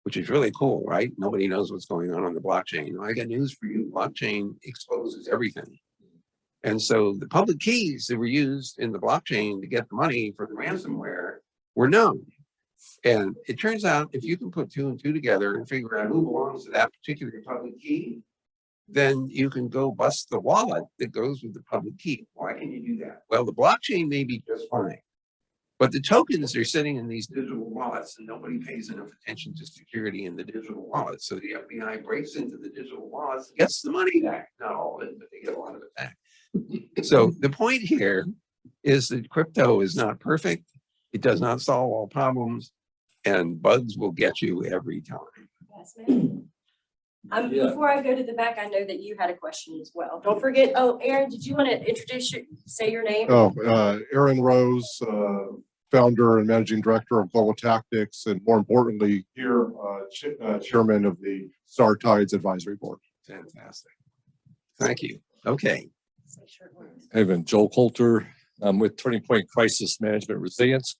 which is really cool, right? Nobody knows what's going on the blockchain. I got news for you. Blockchain exposes everything. And so the public keys that were used in the blockchain to get the money for the ransomware were known. And it turns out if you can put 2 and 2 together and figure out who belongs to that particular public key, then you can go bust the wallet that goes with the public key. Why can you do that? Well, the blockchain may be just fine, but the tokens are sitting in these digital wallets, and nobody pays enough attention to security in the digital wallets. So the FBI breaks into the digital wallets, gets the money back. Not all of it, but they get a lot of it back. So the point here is that crypto is not perfect. It does not solve all problems, and bugs will get you every time. Yes, ma'am. Before I go to the back, I know that you had a question as well. Don't forget. Oh, Aaron, did you want to say your name? Oh, Aaron Rose, founder and managing director of Global Tactics, and more importantly, here, chairman of the Star Tides Advisory Board. Fantastic. Thank you. Okay. Hey, Vin, Joel Coulter. I'm with Turning Point Crisis Management Resilience.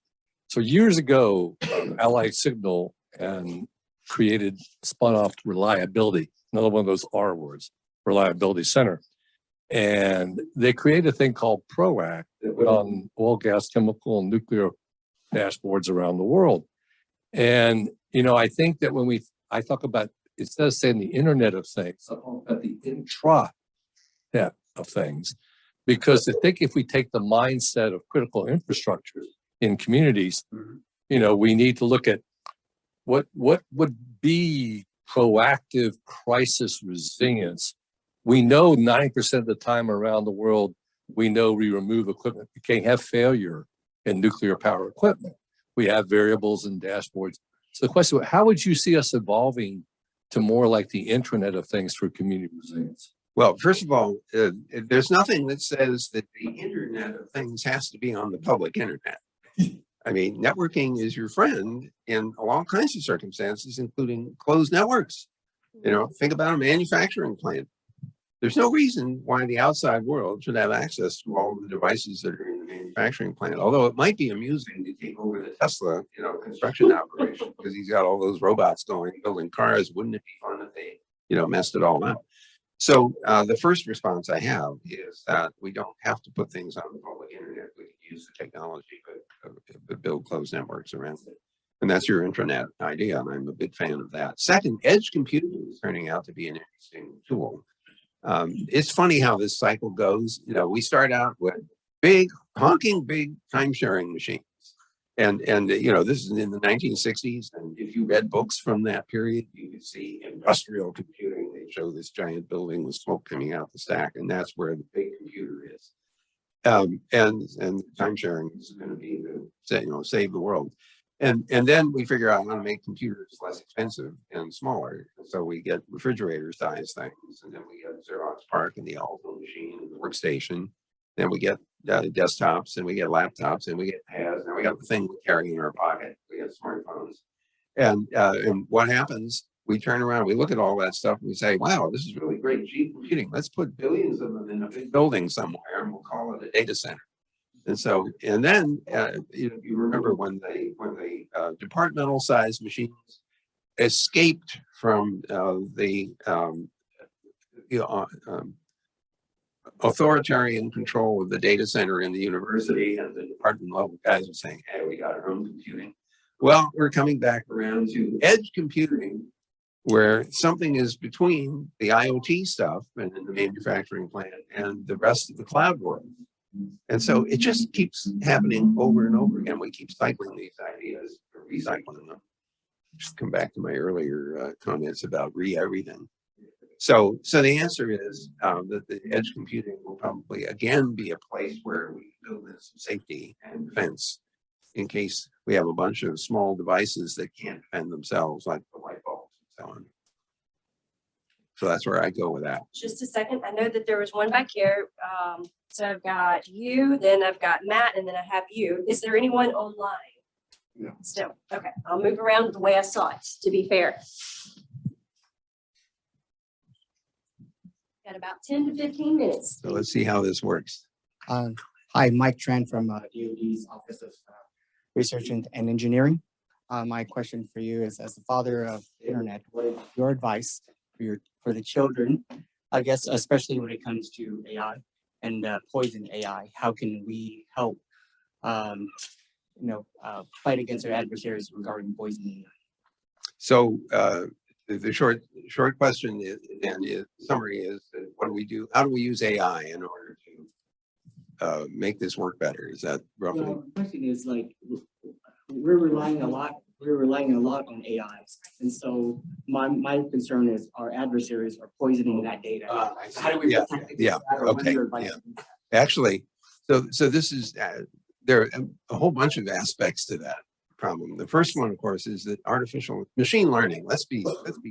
So years ago, Allied Signal and spun off reliability, another one of those R words, Reliability Center. And they created a thing called PROACT that went on oil, gas, chemical, and nuclear dashboards around the world. And, I think that when I talk about, instead of saying the Internet of Things, I talk about the intranet of things. Because I think if we take the mindset of critical infrastructure in communities, we need to look at what would be proactive crisis resilience. We know 90% of the time around the world, we know we remove equipment. We can't have failure in nuclear power equipment. We have variables and dashboards. So the question, how would you see us evolving to more like the intranet of things for community resilience? Well, first of all, there's nothing that says that the Internet of Things has to be on the public internet. I mean, networking is your friend in all kinds of circumstances, including closed networks. You know, think about a manufacturing plant. There's no reason why the outside world should have access to all of the devices that are in the manufacturing plant. Although it might be amusing to take over the Tesla, construction operation because he's got all those robots going, building cars. Wouldn't it be fun if they, messed it all up? So the first response I have is that we don't have to put things on the public internet. We can use the technology, but build closed networks around it. And that's your intranet idea, and I'm a big fan of that. Second, edge computing is turning out to be an interesting tool. It's funny how this cycle goes. We start out with big, honking big time-sharing machines. And this is in the 1960s. And if you read books from that period, you could see industrial computing. They show this giant building with smoke coming out the stack, and that's where the big computer is. And time sharing is going to be to save the world. And then we figure out how to make computers less expensive and smaller. And so we get refrigerator size things, and then we get Xerox PARC and the Alpha machine and the workstation. Then we get desktops, and we get laptops, and we get pads, and we got the thing we carry in our pocket. We get smartphones. And what happens? We turn around, we look at all that stuff, and we say, wow, this is really great cheap computing. Let's put billions of them in a big building somewhere, and we'll call it a data center. And then you remember when the departmental size machines escaped from the authoritarian control of the data center in the university, and the department level guys are saying, hey, we got our own computing. Well, we're coming back around to edge computing, where something is between the IoT stuff and in the manufacturing plant and the rest of the cloud world. And so it just keeps happening over and over again. We keep cycling these ideas, or recycling them. Just come back to my earlier comments about everything. So the answer is that the edge computing will probably again be a place where we build in some safety and defense in case we have a bunch of small devices that can't defend themselves, like the light bulbs and so on. So that's where I go with that. Just a second. I know that there was one back here. So I've got you, then I've got Matt, and then I have you. Is there anyone online? No. Still, okay. I'll move around the way I saw it, to be fair. Got about 10 to 15 minutes. So let's see how this works. Hi, Mike Tran from DoD's Office of Research and Engineering. My question for you is, as the father of the internet, what is your advice for the children, I guess, especially when it comes to AI and poison AI? How can we help, fight against our adversaries regarding poisoning? So the short question is, and the summary is, what do we do? How do we use AI in order to make this work better? Is that roughly? Well, the question is, like, we're relying a lot on AI, and so my concern is our adversaries are poisoning that data. How do we protect against that, or what's your advice? Actually, so this is there are a whole bunch of aspects to that problem. The first one, of course, is that artificial machine learning. Let's be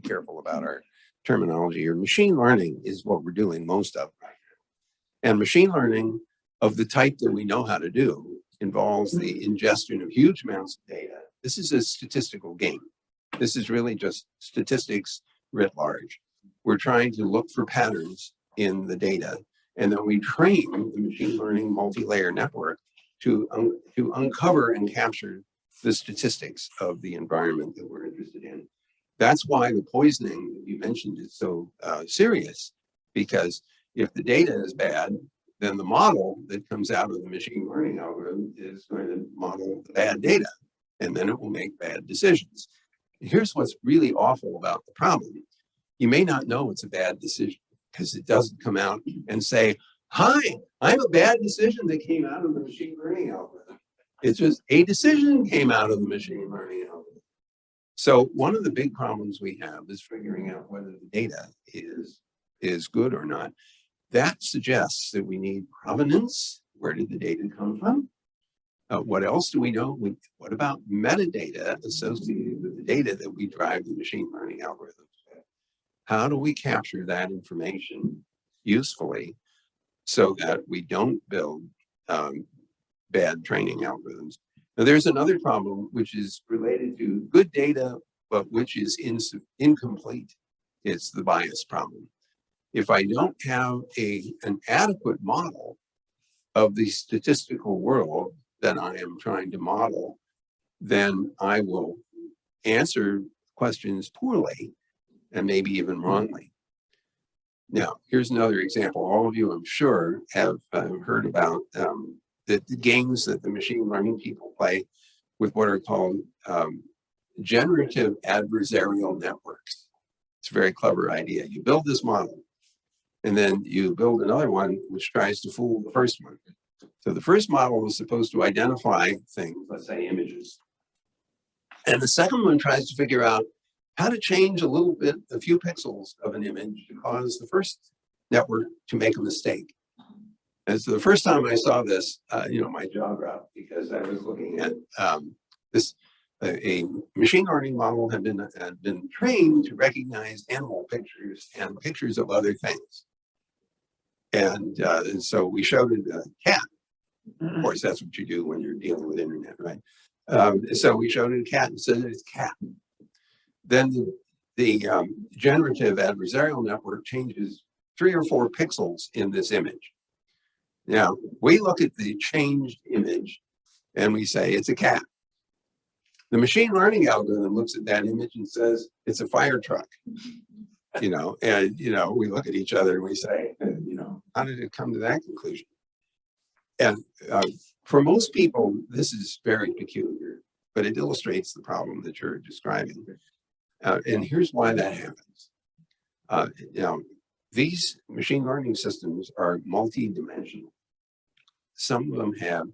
careful about our terminology here. Machine learning is what we're doing most of right now, and machine learning of the type that we know how to do involves the ingestion of huge amounts of data. This is a statistical game. This is really just statistics writ large. We're trying to look for patterns in the data, and then we train the machine learning multi-layer network to uncover and capture the statistics of the environment that we're interested in. That's why the poisoning that you mentioned is so serious, because if the data is bad, then the model that comes out of the machine learning algorithm is going to model the bad data, and then it will make bad decisions. Here's what's really awful about the problem. You may not know it's a bad decision because it doesn't come out and say, hi, I'm a bad decision that came out of the machine learning algorithm. It's just a decision came out of the machine learning algorithm. So one of the big problems we have is figuring out whether the data is good or not. That suggests that we need provenance. Where did the data come from? What else do we know? What about metadata associated with the data that we drive the machine learning algorithms with? how do we capture that information usefully so that we don't build bad training algorithms? Now, there's another problem which is related to good data, but which is incomplete. It's the bias problem. If I don't have an adequate model of the statistical world that I am trying to model, then I will answer questions poorly and maybe even wrongly. Now, here's another example. All of you, I'm sure, have heard about the games that the machine learning people play with what are called generative adversarial networks. It's a very clever idea. You build this model, and then you build another one which tries to fool the first one. So the first model is supposed to identify things, let's say images. And the second one tries to figure out how to change a little bit, a few pixels of an image to cause the first network to make a mistake. And so the first time I saw this, my jaw dropped because I was looking at a machine learning model had been trained to recognize animal pictures and pictures of other things. And so we showed it a cat. Of course, that's what you do when you're dealing with internet, right? So we showed it a cat and said it's cat. Then the generative adversarial network changes 3 or 4 pixels in this image. Now, we look at the changed image and we say it's a cat. The machine learning algorithm looks at that image and says it's a fire truck. We look at each other and we say, how did it come to that conclusion? And for most people, this is very peculiar, but it illustrates the problem that you're describing. And here's why that happens. These machine learning systems are multi-dimensional. Some of them have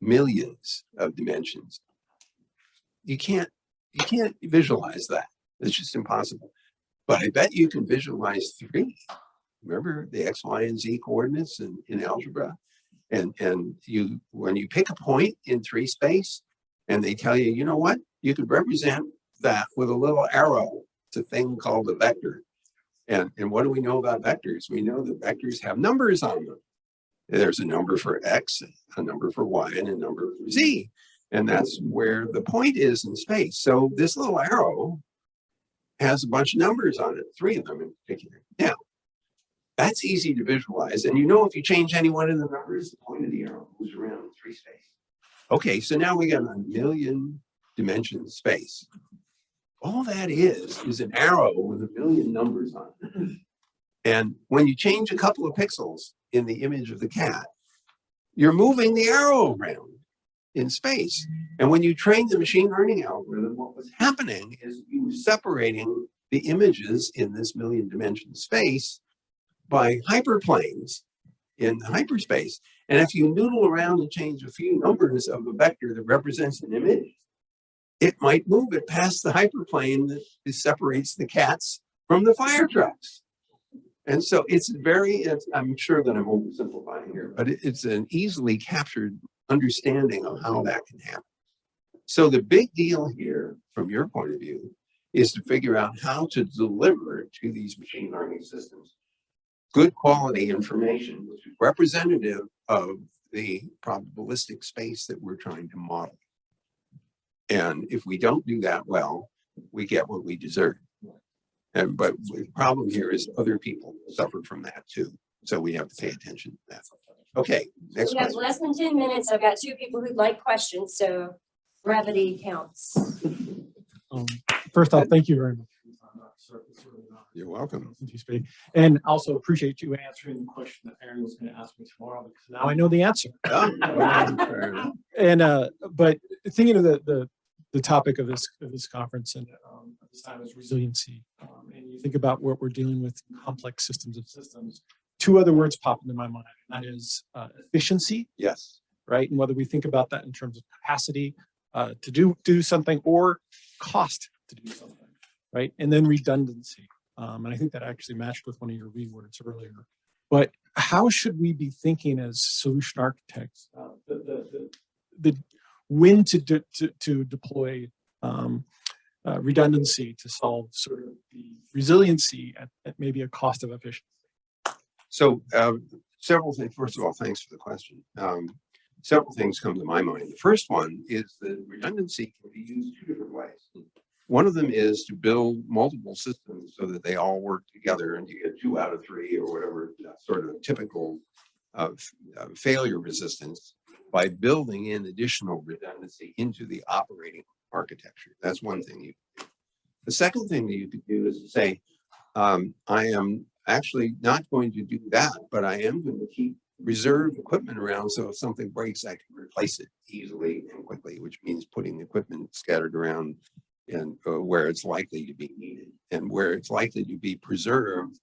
millions of dimensions. You can't visualize that. It's just impossible. But I bet you can visualize 3. Remember the X, Y, and Z coordinates in algebra? And when you pick a point in 3 space and they tell you, you know what, you could represent that with a little arrow. It's a thing called a vector. And what do we know about vectors? We know that vectors have numbers on them. There's a number for X, a number for Y, and a number for Z. And that's where the point is in space. So this little arrow has a bunch of numbers on it, 3 of them in particular. Now, that's easy to visualize. And if you change any one of the numbers, the point of the arrow moves around in 3 space. Okay, so now we got a 1,000,000 dimension space. All that is an arrow with 1,000,000 numbers on it. And when you change a couple of pixels in the image of the cat, you're moving the arrow around in space. And when you train the machine learning algorithm, what was happening is you were separating the images in this 1,000,000 dimension space by hyperplanes in hyperspace. And if you noodle around and change a few numbers of a vector that represents an image, it might move it past the hyperplane that separates the cats from the fire trucks. And so I'm sure that I'm oversimplifying here, but it's an easily captured understanding of how that can happen. So the big deal here, from your point of view, is to figure out how to deliver to these machine learning systems good quality information, which is representative of the probabilistic space that we're trying to model. And if we don't do that well, we get what we deserve. But the problem here is other people suffer from that too. So we have to pay attention to that. Okay, next We have question. less than 10 minutes. I've got 2 people who'd like questions, so brevity counts. First off, thank you very much for your time, Dr. Cerf. It's really an honor You're welcome. to listen to you speak. And also appreciate you answering the question that Aaron was going to ask me tomorrow, because now I know the answer. Fair enough. And but thinking of the topic of this conference and this time is resiliency. And you think about what we're dealing with, complex systems of systems. 2 other words pop into my mind, and that is efficiency. Yes. Right? And whether we think about that in terms of capacity to do something or cost to do something, right? And then redundancy. And I think that actually matched with one of your words earlier. But how should we be thinking as solution architects? When to deploy redundancy to solve sort of the resiliency at maybe a cost of efficiency? So several things. First of all, thanks for the question. Several things come to my mind. The first one is that redundancy can be used two different ways. One of them is to build multiple systems so that they all work together and you get 2 out of 3 or whatever sort of typical failure resistance by building in additional redundancy into the operating architecture. That's one thing you can do. The second thing that you could do is to say, I am actually not going to do that, but I am going to keep reserve equipment around so if something breaks, I can replace it easily and quickly, which means putting equipment scattered around and where it's likely to be needed and where it's likely to be preserved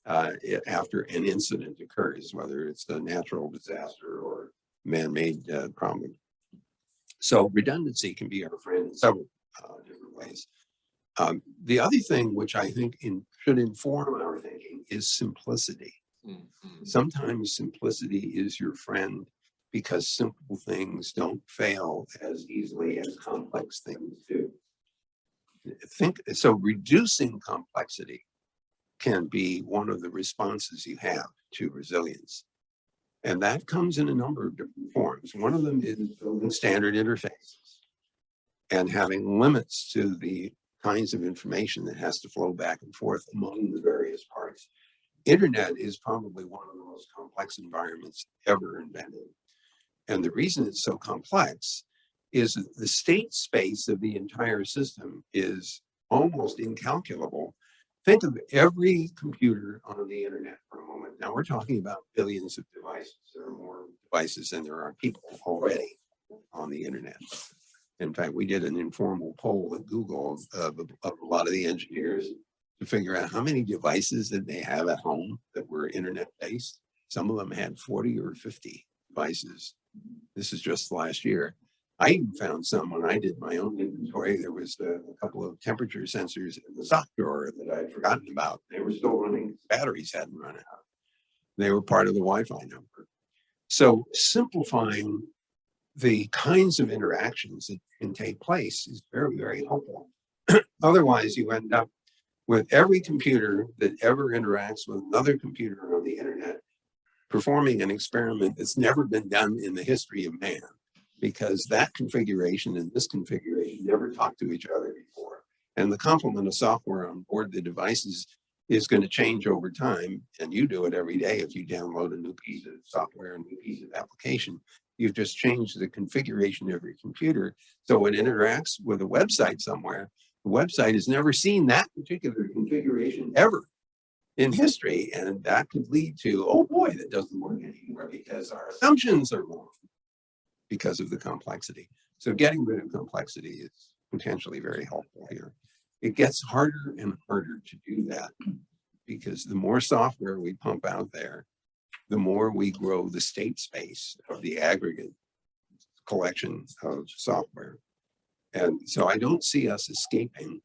after an incident occurs, whether it's a natural disaster or man-made problem. So redundancy can be our friend in several different ways. The other thing which I think should inform our thinking is simplicity. Sometimes simplicity is your friend because simple things don't fail as easily as complex things do. So reducing complexity can be one of the responses you have to resilience. And that comes in a number of different forms. One of them is building standard interfaces and having limits to the kinds of information that has to flow back and forth among the various parts. Internet is probably one of the most complex environments ever invented. And the reason it's so complex is that the state space of the entire system is almost incalculable. Think of every computer on the internet for a moment. Now we're talking about billions of devices. There are more devices than there are people already on the internet. In fact, we did an informal poll at Google of a lot of the engineers to figure out how many devices that they have at home that were internet based. Some of them had 40 or 50 devices. This is just last year. I even found some when I did my own inventory. There was a couple of temperature sensors in the sock drawer that I'd forgotten about. They were still running, batteries hadn't run out. They were part of the Wi-Fi number. So simplifying the kinds of interactions that can take place is very, very helpful. Otherwise, you end up with every computer that ever interacts with another computer on the internet performing an experiment that's never been done in the history of man, because that configuration and this configuration never talked to each other before. And the complement of software on board the devices is going to change over time. And you do it every day. If you download a new piece of software, a new piece of application, you've just changed the configuration of your computer. So when it interacts with a website somewhere, the website has never seen that particular configuration ever in history. And that could lead to, oh boy, that doesn't work anymore because our assumptions are wrong because of the complexity. So getting rid of complexity is potentially very helpful here. It gets harder and harder to do that because the more software we pump out there, the more we grow the state space of the aggregate collection of software. And so I don't see us escaping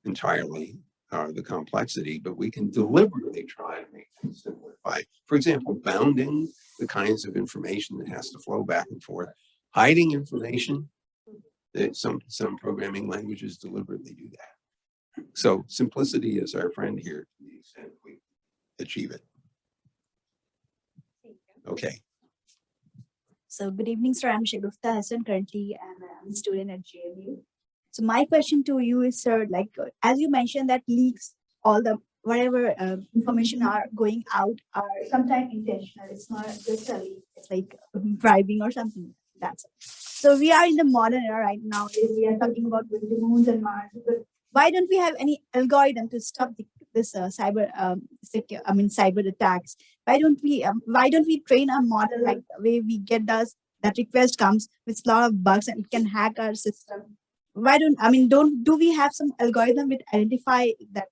entirely the complexity, but we can deliberately try to make things simplify. For example, bounding the kinds of information that has to flow back and forth, hiding information. Some programming languages deliberately do that. So simplicity is our friend here to the extent we achieve it. Okay. So good evening, sir. I'm Shagufta Hassan. Currently, I'm a student at JMU. So my question to you is, sir, like, as you mentioned that leaks, all the whatever information are going out are sometimes intentional. It's not just a leak. It's like bribing or something. That's it. So we are in the modern era right now. We are talking about the moons and Mars. But why don't we have any algorithm to stop this cyber attacks? Why don't we train a model like the way we get that request comes with a lot of bugs and it can hack our system? Do we have some algorithm which identify that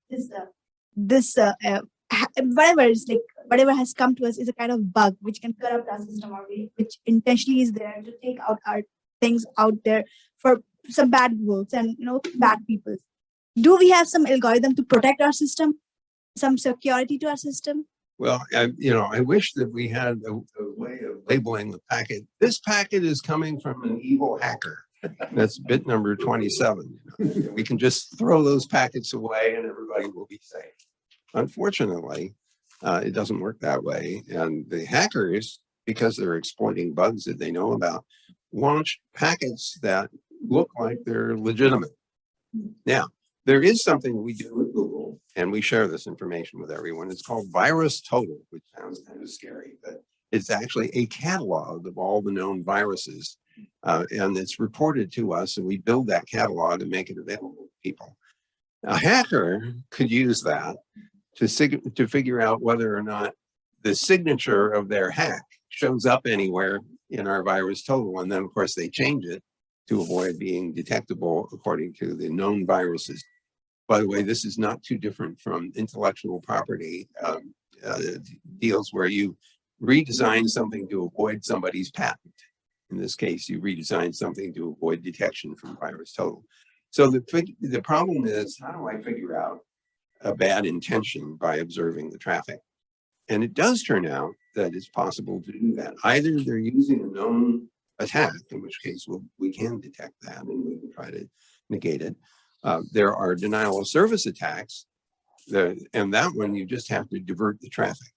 whatever has come to us is a kind of bug which can corrupt our system or which intentionally is there to take out our things out there for some bad wolves and bad people? Do we have some algorithm to protect our system, some security to our system? Well, I wish that we had a way of labeling the packet. This packet is coming from an evil hacker. That's bit number 27. We can just throw those packets away and everybody will be safe. Unfortunately, it doesn't work that way. And the hackers, because they're exploiting bugs that they know about, launch packets that look like they're legitimate. Now, there is something we do with Google, and we share this information with everyone. It's called Virus Total, which sounds kind of scary, but it's actually a catalog of all the known viruses. And it's reported to us, and we build that catalog and make it available to people. A hacker could use that to figure out whether or not the signature of their hack shows up anywhere in our virus total. And then, of course, they change it to avoid being detectable according to the known viruses. By the way, this is not too different from intellectual property deals where you redesign something to avoid somebody's patent. In this case, you redesign something to avoid detection from virus total. So the problem is, how do I figure out a bad intention by observing the traffic? And it does turn out that it's possible to do that. Either they're using a known attack, in which case we can detect that and we can try to negate it. There are denial of service attacks, and that one you just have to divert the traffic.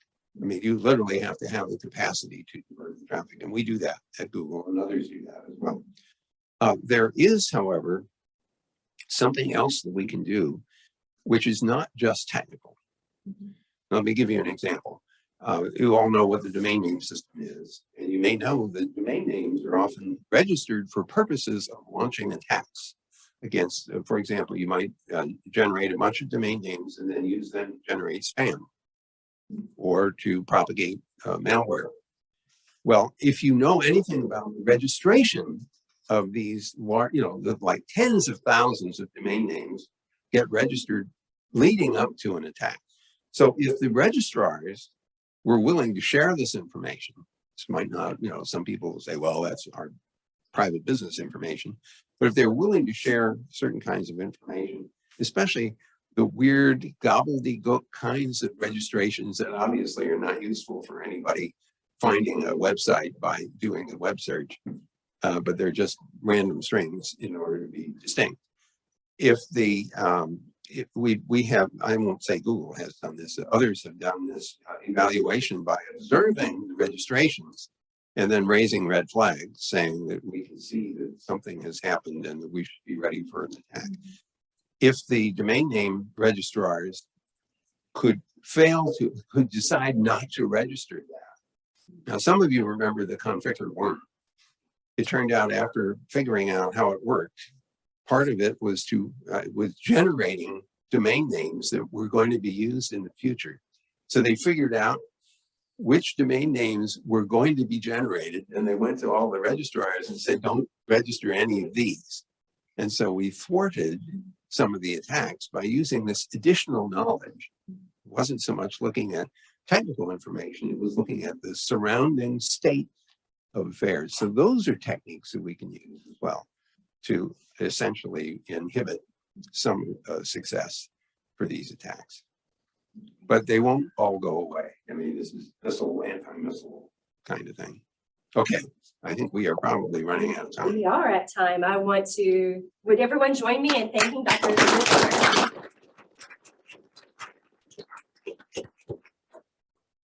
I mean, you literally have to have the capacity to divert the traffic, and we do that at Google, and others do that as well. There is, however, something else that we can do, which is not just technical. Let me give you an example. You all know what the domain name system is, and you may know that domain names are often registered for purposes of launching attacks against, for example, you might generate a bunch of domain names and then use them to generate spam or to propagate malware. Well, if you know anything about the registration of these, like tens of thousands of domain names get registered leading up to an attack. So if the registrars were willing to share this information, this might not, some people will say, well, that's our private business information. But if they're willing to share certain kinds of information, especially the weird gobbledygook kinds of registrations that obviously are not useful for anybody finding a website by doing a web search, but they're just random strings in order to be distinct. If we have, I won't say Google has done this, others have done this evaluation by observing the registrations and then raising red flags saying that we can see that something has happened and that we should be ready for an attack. If the domain name registrars could decide not to register that. Now, some of you remember the Configure worm. It turned out after figuring out how it worked, part of it was generating domain names that were going to be used in the future. So they figured out which domain names were going to be generated, and they went to all the registrars and said, don't register any of these. And so we thwarted some of the attacks by using this additional knowledge. It wasn't so much looking at technical information, it was looking at the surrounding state of affairs. So those are techniques that we can use as well to essentially inhibit some success for these attacks. But they won't all go away. I mean, this is missile, anti-missile kind of thing. Okay, I think we are probably running out of time. We are at time. Would everyone join me in thanking Dr.